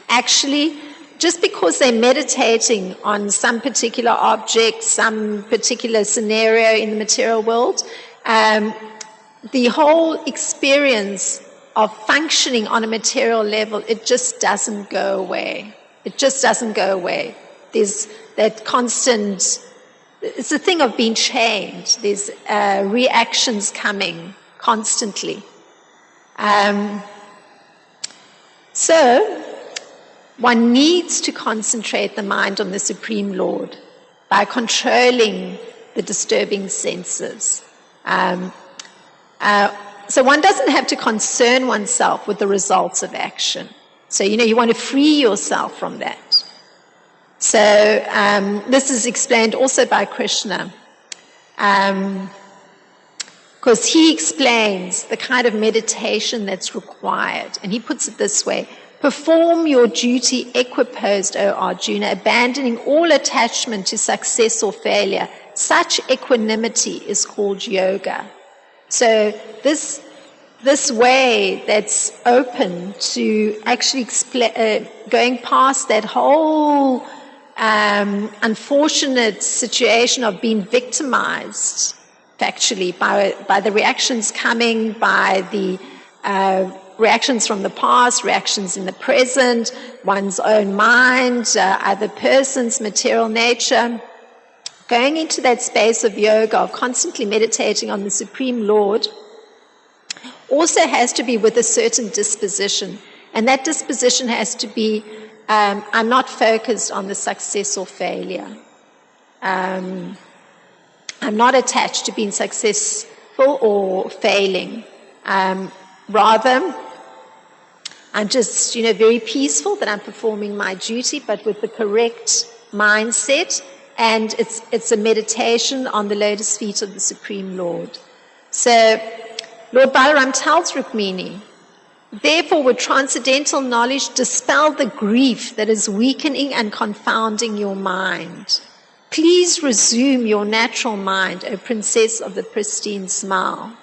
Actually, just because they're meditating on some particular object, some particular scenario in the material world, the whole experience of functioning on a material level, it just doesn't go away. It just doesn't go away. There's that constant, it's a thing of being chained. There's reactions coming constantly. So one needs to concentrate the mind on the Supreme Lord by controlling the disturbing senses. So one doesn't have to concern oneself with the results of action. So, you want to free yourself from that. So this is explained also by Krishna, because he explains the kind of meditation that's required. And he puts it this way: perform your duty equiposed, O Arjuna, abandoning all attachment to success or failure. Such equanimity is called yoga. So this way that's open to actually going past that whole unfortunate situation of being victimized, factually, by the reactions coming, by the reactions from the past, reactions in the present, one's own mind, other persons, material nature. Going into that space of yoga, of constantly meditating on the Supreme Lord, also has to be with a certain disposition. And that disposition has to be, I'm not focused on the success or failure. I'm not attached to being successful or failing. Rather, I'm just, very peaceful that I'm performing my duty, but with the correct mindset. And it's a meditation on the lotus feet of the Supreme Lord. So Lord Balaram tells Rukmini, therefore with transcendental knowledge dispel the grief that is weakening and confounding your mind. Please resume your natural mind, O princess of the pristine smile.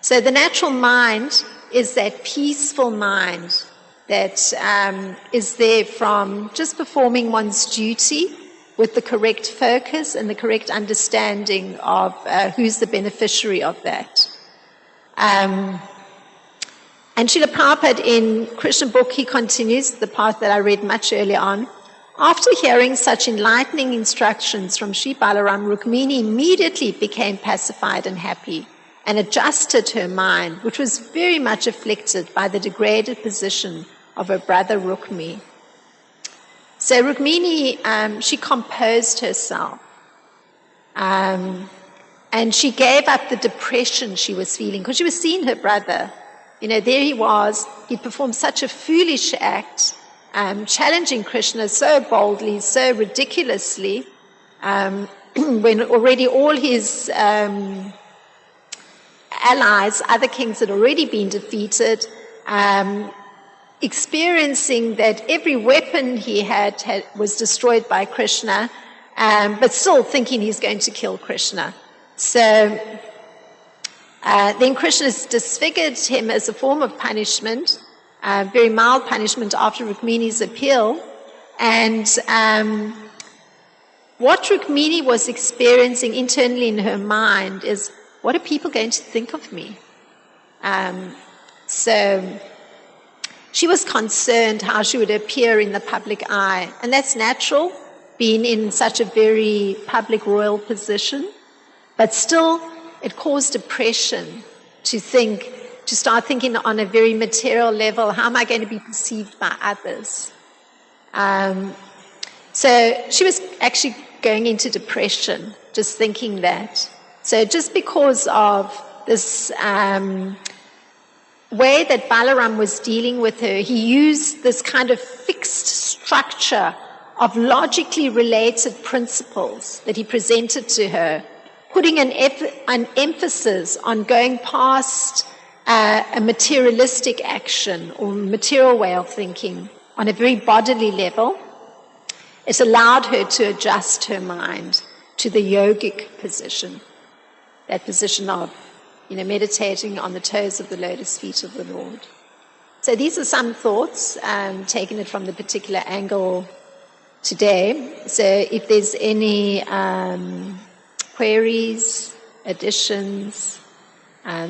So the natural mind is that peaceful mind that is there from just performing one's duty with the correct focus and the correct understanding of who's the beneficiary of that. And Srila Prabhupada in Krishna book, he continues the part that I read much earlier on. After hearing such enlightening instructions from Sri Balaram, Rukmini immediately became pacified and happy and adjusted her mind, which was very much afflicted by the degraded position of her brother Rukmi. So Rukmini, she composed herself, and she gave up the depression she was feeling, because she was seeing her brother. There he was, he performed such a foolish act, challenging Krishna so boldly, so ridiculously, when already all his allies, other kings, had already been defeated, experiencing that every weapon he had was destroyed by Krishna, but still thinking he's going to kill Krishna. So then Krishna disfigured him as a form of punishment, very mild punishment after Rukmini's appeal. And what Rukmini was experiencing internally in her mind is, what are people going to think of me? So she was concerned how she would appear in the public eye. And that's natural, being in such a very public royal position. But still, it caused depression to start thinking on a very material level, how am I going to be perceived by others? So she was actually going into depression, just thinking that. So just because of this way that Balaram was dealing with her, he used this kind of fixed structure of logically related principles that he presented to her, putting an emphasis on going past a materialistic action or material way of thinking on a very bodily level. It allowed her to adjust her mind to the yogic position, that position of, meditating on the toes of the lotus feet of the Lord. So these are some thoughts, taking it from the particular angle today. So if there's any queries, additions,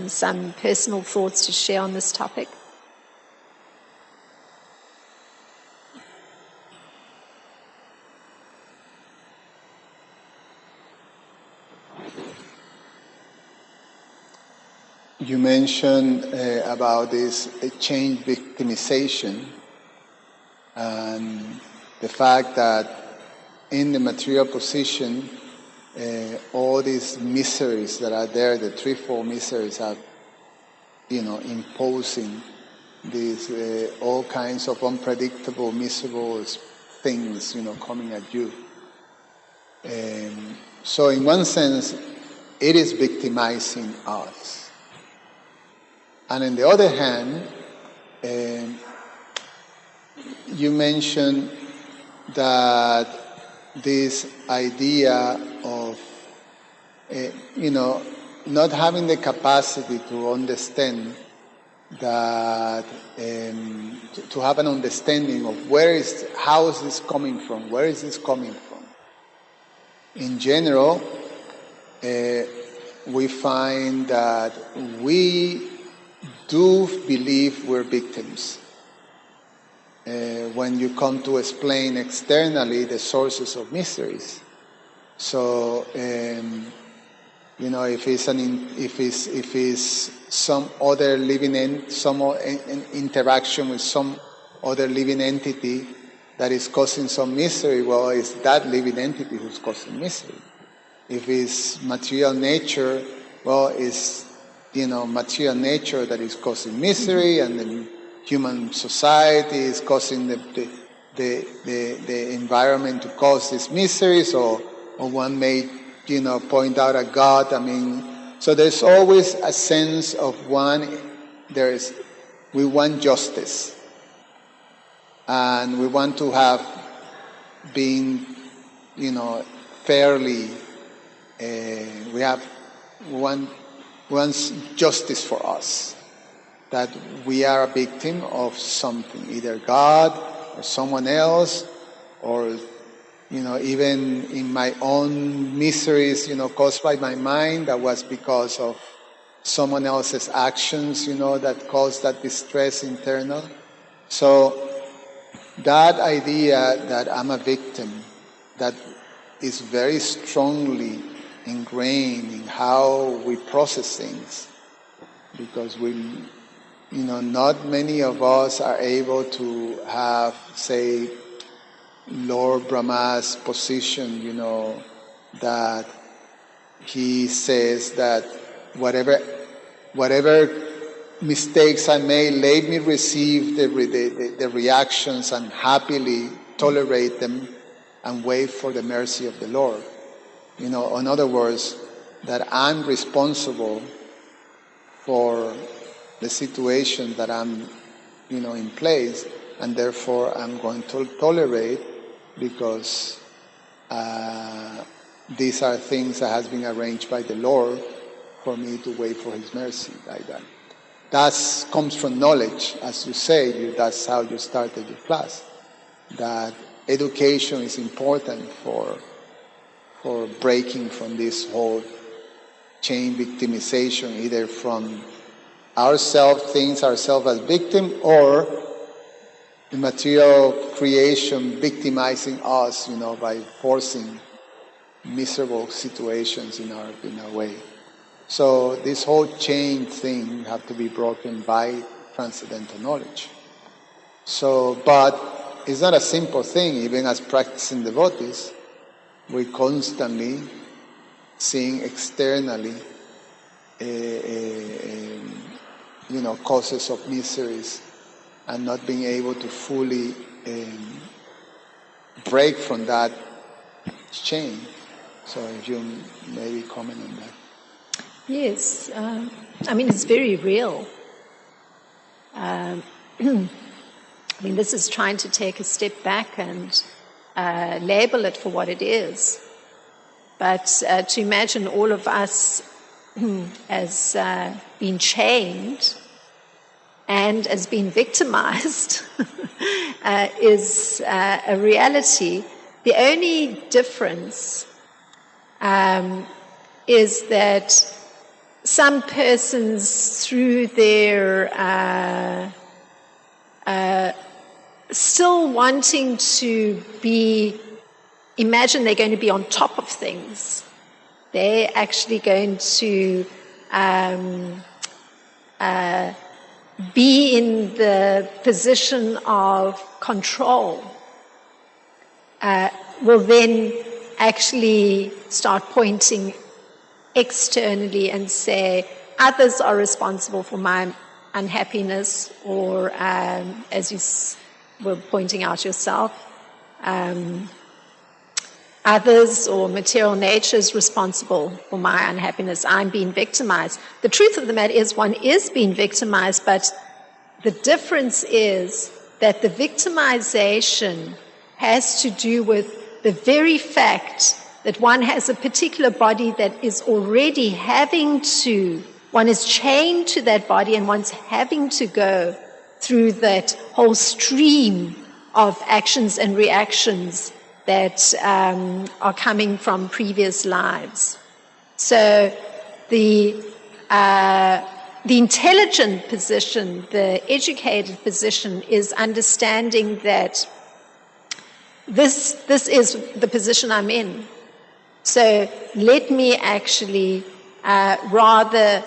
some personal thoughts to share on this topic. You mentioned about this change victimization and the fact that in the material position, all these miseries that are there, the threefold miseries are, imposing these all kinds of unpredictable, miserable things, coming at you. So in one sense, it is victimizing us. And on the other hand, you mentioned that this idea of, not having the capacity to understand that, to have an understanding of how is this coming from, where is this coming from. In general, we find that we do believe we're victims. When you come to explain externally the sources of miseries. So, if it's some other living some interaction with some other living entity that is causing some misery, well, it's that living entity who's causing misery. If it's material nature, well, it's material nature that is causing misery, and then human society is causing the environment to cause these miseries, or one may, point out a God. So there's always a sense of we want justice, and we want to have been, fairly, we wants justice for us, that we are a victim of something, either God or someone else, or, even in my own miseries, caused by my mind, that was because of someone else's actions, that caused that distress internal. So that idea that I'm a victim, that is very strongly ingrained in how we process things, because not many of us are able to have, say, Lord Brahma's position, that he says that whatever mistakes I made, let me receive the reactions and happily tolerate them and wait for the mercy of the Lord. In other words, that I'm responsible for the situation that I'm, in place, and therefore I'm going to tolerate, because these are things that has been arranged by the Lord for me to wait for His mercy, like that. That comes from knowledge, as you say. That's how you started your class. That education is important for breaking from this whole chain victimization, either from things ourselves as victim, or the material creation victimizing us, by forcing miserable situations in our way. So this whole chain thing have to be broken by transcendental knowledge. So, but it's not a simple thing. Even as practicing devotees, we constantly seeing externally, causes of miseries, and not being able to fully break from that chain. So if you maybe comment on that. Yes, it's very real. This is trying to take a step back and label it for what it is. But to imagine all of us as being chained and as being victimized is a reality. The only difference is that some persons, through their still wanting to imagine they're going to be on top of things, they're actually going to be in the position of control, will then actually start pointing externally and say, others are responsible for my unhappiness, or as you were pointing out yourself, others or material nature is responsible for my unhappiness. I'm being victimized. The truth of the matter is one is being victimized, but the difference is that the victimization has to do with the very fact that one has a particular body that is already one is chained to that body, and one's having to go through that whole stream of actions and reactions that are coming from previous lives. So the intelligent position, the educated position, is understanding that this is the position I'm in. So let me actually rather,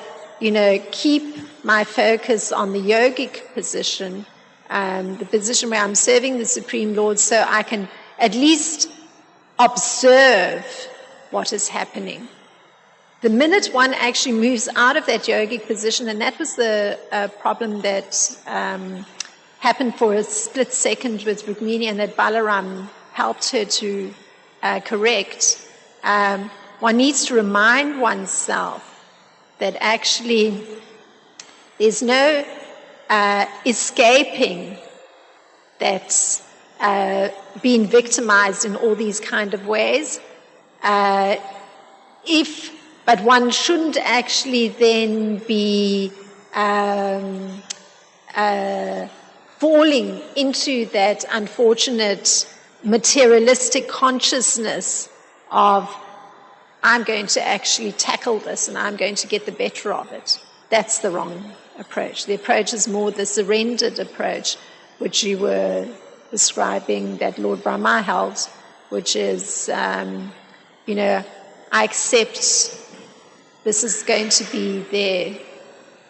keep my focus on the yogic position, the position where I'm serving the Supreme Lord, so I can at least observe what is happening. The minute one actually moves out of that yogic position, and that was the problem that happened for a split second with Rukmini, and that Balaram helped her to correct, one needs to remind oneself that actually there's no escaping that's being victimized in all these kind of ways. But one shouldn't actually then be falling into that unfortunate materialistic consciousness of, I'm going to actually tackle this and I'm going to get the better of it. That's the wrong approach. The approach is more the surrendered approach, which you were describing, that Lord Brahma held, which is, I accept this is going to be there,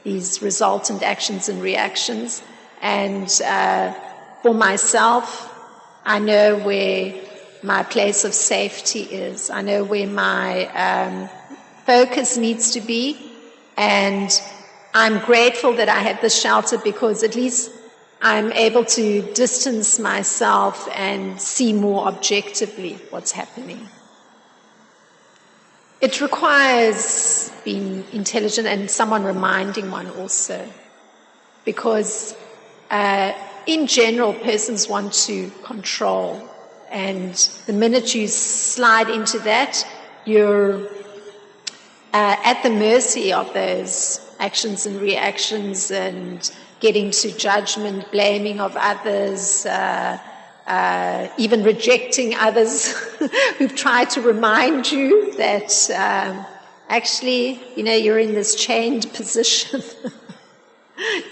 these resultant actions and reactions. And for myself, I know where my place of safety is. I know where my focus needs to be. And I'm grateful that I have this shelter, because at least I'm able to distance myself and see more objectively what's happening. It requires being intelligent and someone reminding one also, because in general, persons want to control, and the minute you slide into that, you're at the mercy of those actions and reactions, and getting to judgment, blaming of others, even rejecting others who've tried to remind you that actually, you're in this chained position.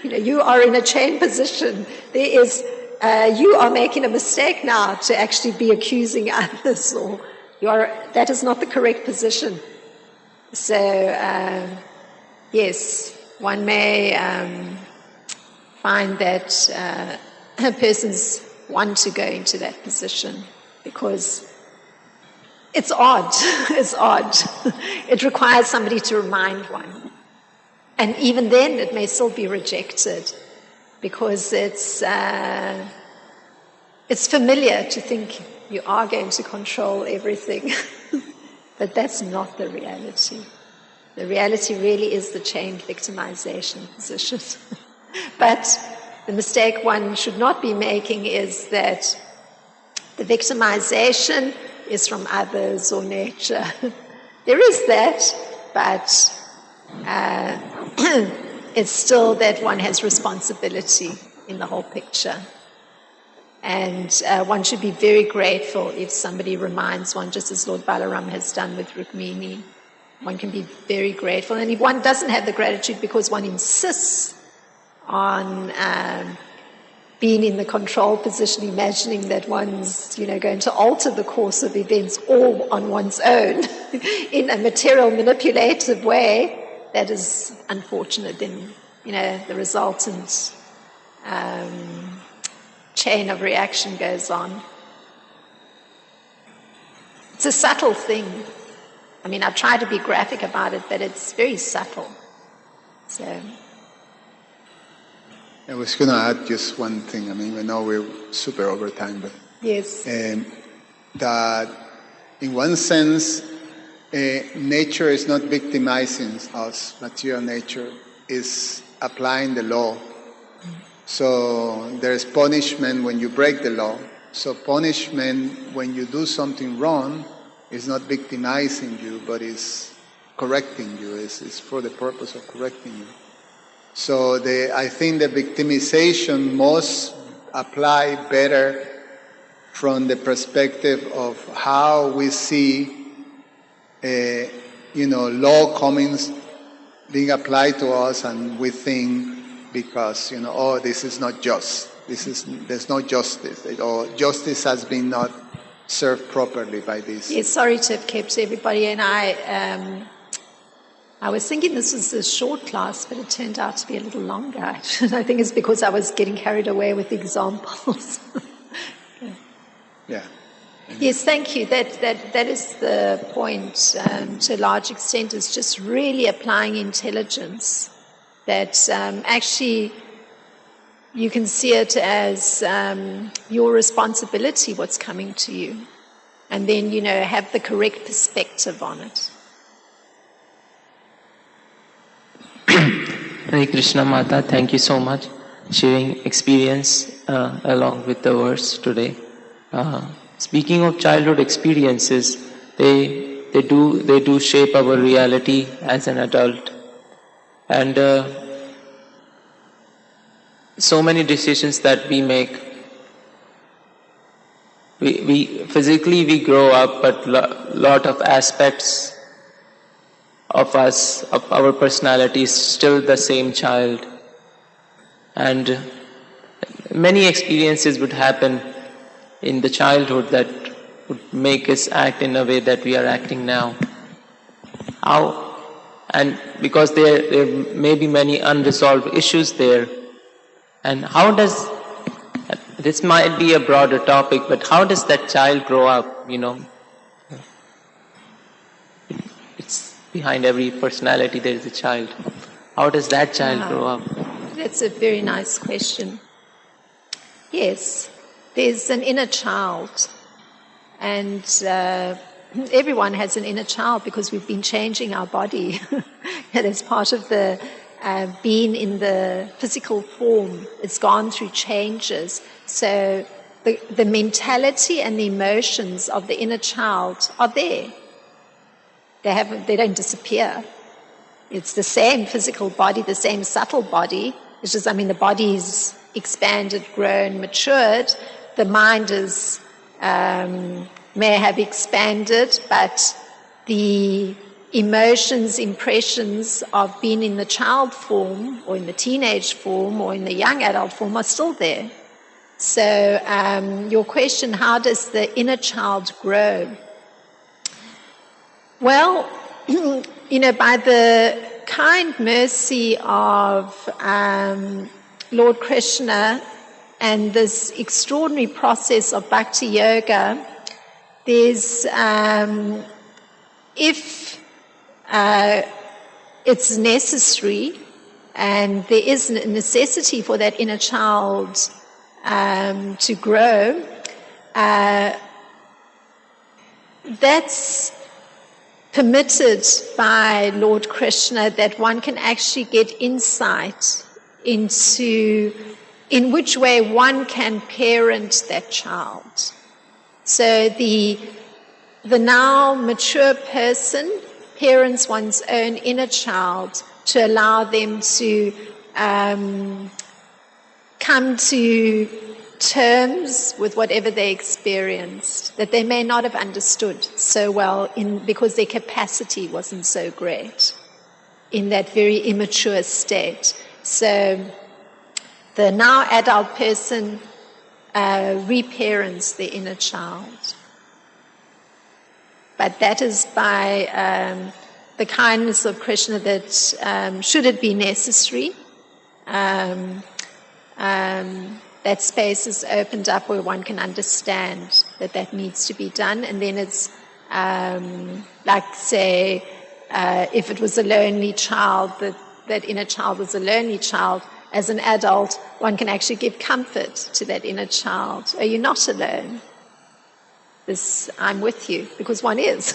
You are in a chained position. There is, you are making a mistake now to actually be accusing others, or that is not the correct position. So, yes, one may find that a person's want to go into that position because it's odd. It's odd. It requires somebody to remind one. And even then, it may still be rejected because it's familiar to think you are going to control everything. But that's not the reality. The reality really is the chained victimization position. But the mistake one should not be making is that the victimization is from others or nature. There is that, but it's still that one has responsibility in the whole picture. And one should be very grateful if somebody reminds one, just as Lord Balaram has done with Rukmini. One can be very grateful. And if one doesn't have the gratitude because one insists on being in the control position, imagining that one's going to alter the course of events all on one's own in a material manipulative way, that is unfortunate. Then the resultant chain of reaction goes on. It's a subtle thing. I mean, I've tried to be graphic about it, but it's very subtle. So I was going to add just one thing. I mean, I know we're super over time, but yes, that in one sense, nature is not victimizing us. Material nature is applying the law. So there's punishment when you break the law. So punishment when you do something wrong is not victimizing you, but is correcting you. It's for the purpose of correcting you. So I think the victimization must apply better from the perspective of how we see, law comings being applied to us, and we think because this is not just. There's no justice, or justice has been not served properly by this. Yes, sorry to have kept everybody, and I was thinking this was a short class, but it turned out to be a little longer. I think it's because I was getting carried away with examples. Yeah. Yes, thank you. That is the point. To a large extent, is just really applying intelligence. That actually you can see it as your responsibility, what's coming to you, and then have the correct perspective on it. Hare Krishna Mata, thank you so much sharing experience along with the verse today. Speaking of childhood experiences, they do shape our reality as an adult, and so many decisions that we make. We physically we grow up, but lot of aspects of us, of our personality, is still the same child, and many experiences would happen in the childhood that would make us act in a way that we are acting now. How? And because there may be many unresolved issues there, and how does, this might be a broader topic, but how does that child grow up? It's behind every personality there is a child. How does that child grow up? That's a very nice question. Yes, there's an inner child, and everyone has an inner child because we've been changing our body. And as part of the being in the physical form, it's gone through changes. So the mentality and the emotions of the inner child are there. They don't disappear. It's the same physical body, the same subtle body. It's just, the body's expanded, grown, matured. The mind is may have expanded, but the emotions, impressions of being in the child form, or in the teenage form, or in the young adult form are still there. So your question, how does the inner child grow? Well, by the kind mercy of Lord Krishna, and this extraordinary process of bhakti yoga, there's, if it's necessary, and there is a necessity for that inner child to grow, that's permitted by Lord Krishna, that one can actually get insight into in which way one can parent that child. So the now mature person parents one's own inner child to allow them to come to terms with whatever they experienced that they may not have understood so well because their capacity wasn't so great in that very immature state. So the now adult person reparents the inner child. But that is by the kindness of Krishna that should it be necessary, that space is opened up where one can understand that needs to be done. And then it's like, say, if it was a lonely child, that inner child was a lonely child, as an adult, one can actually give comfort to that inner child. Oh, you're not alone. I'm with you, because one is.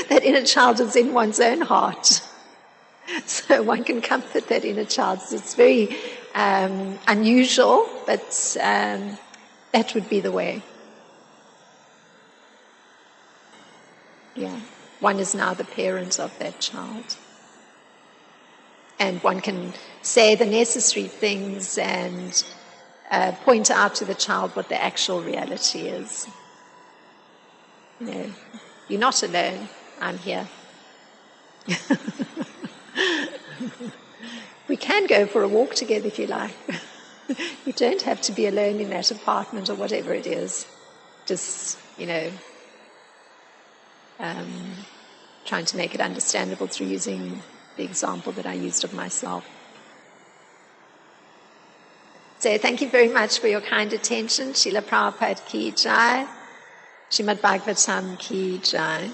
That inner child is in one's own heart. So one can comfort that inner child. So it's very unusual, but that would be the way. Yeah, one is now the parent of that child. And one can say the necessary things and point out to the child what the actual reality is. You know, you're not alone, I'm here. We can go for a walk together if you like. You don't have to be alone in that apartment or whatever it is. Just, trying to make it understandable through using the example that I used of myself. So thank you very much for your kind attention. Srila Prabhupada ki jai. Srimad Bhagavatam ki jai.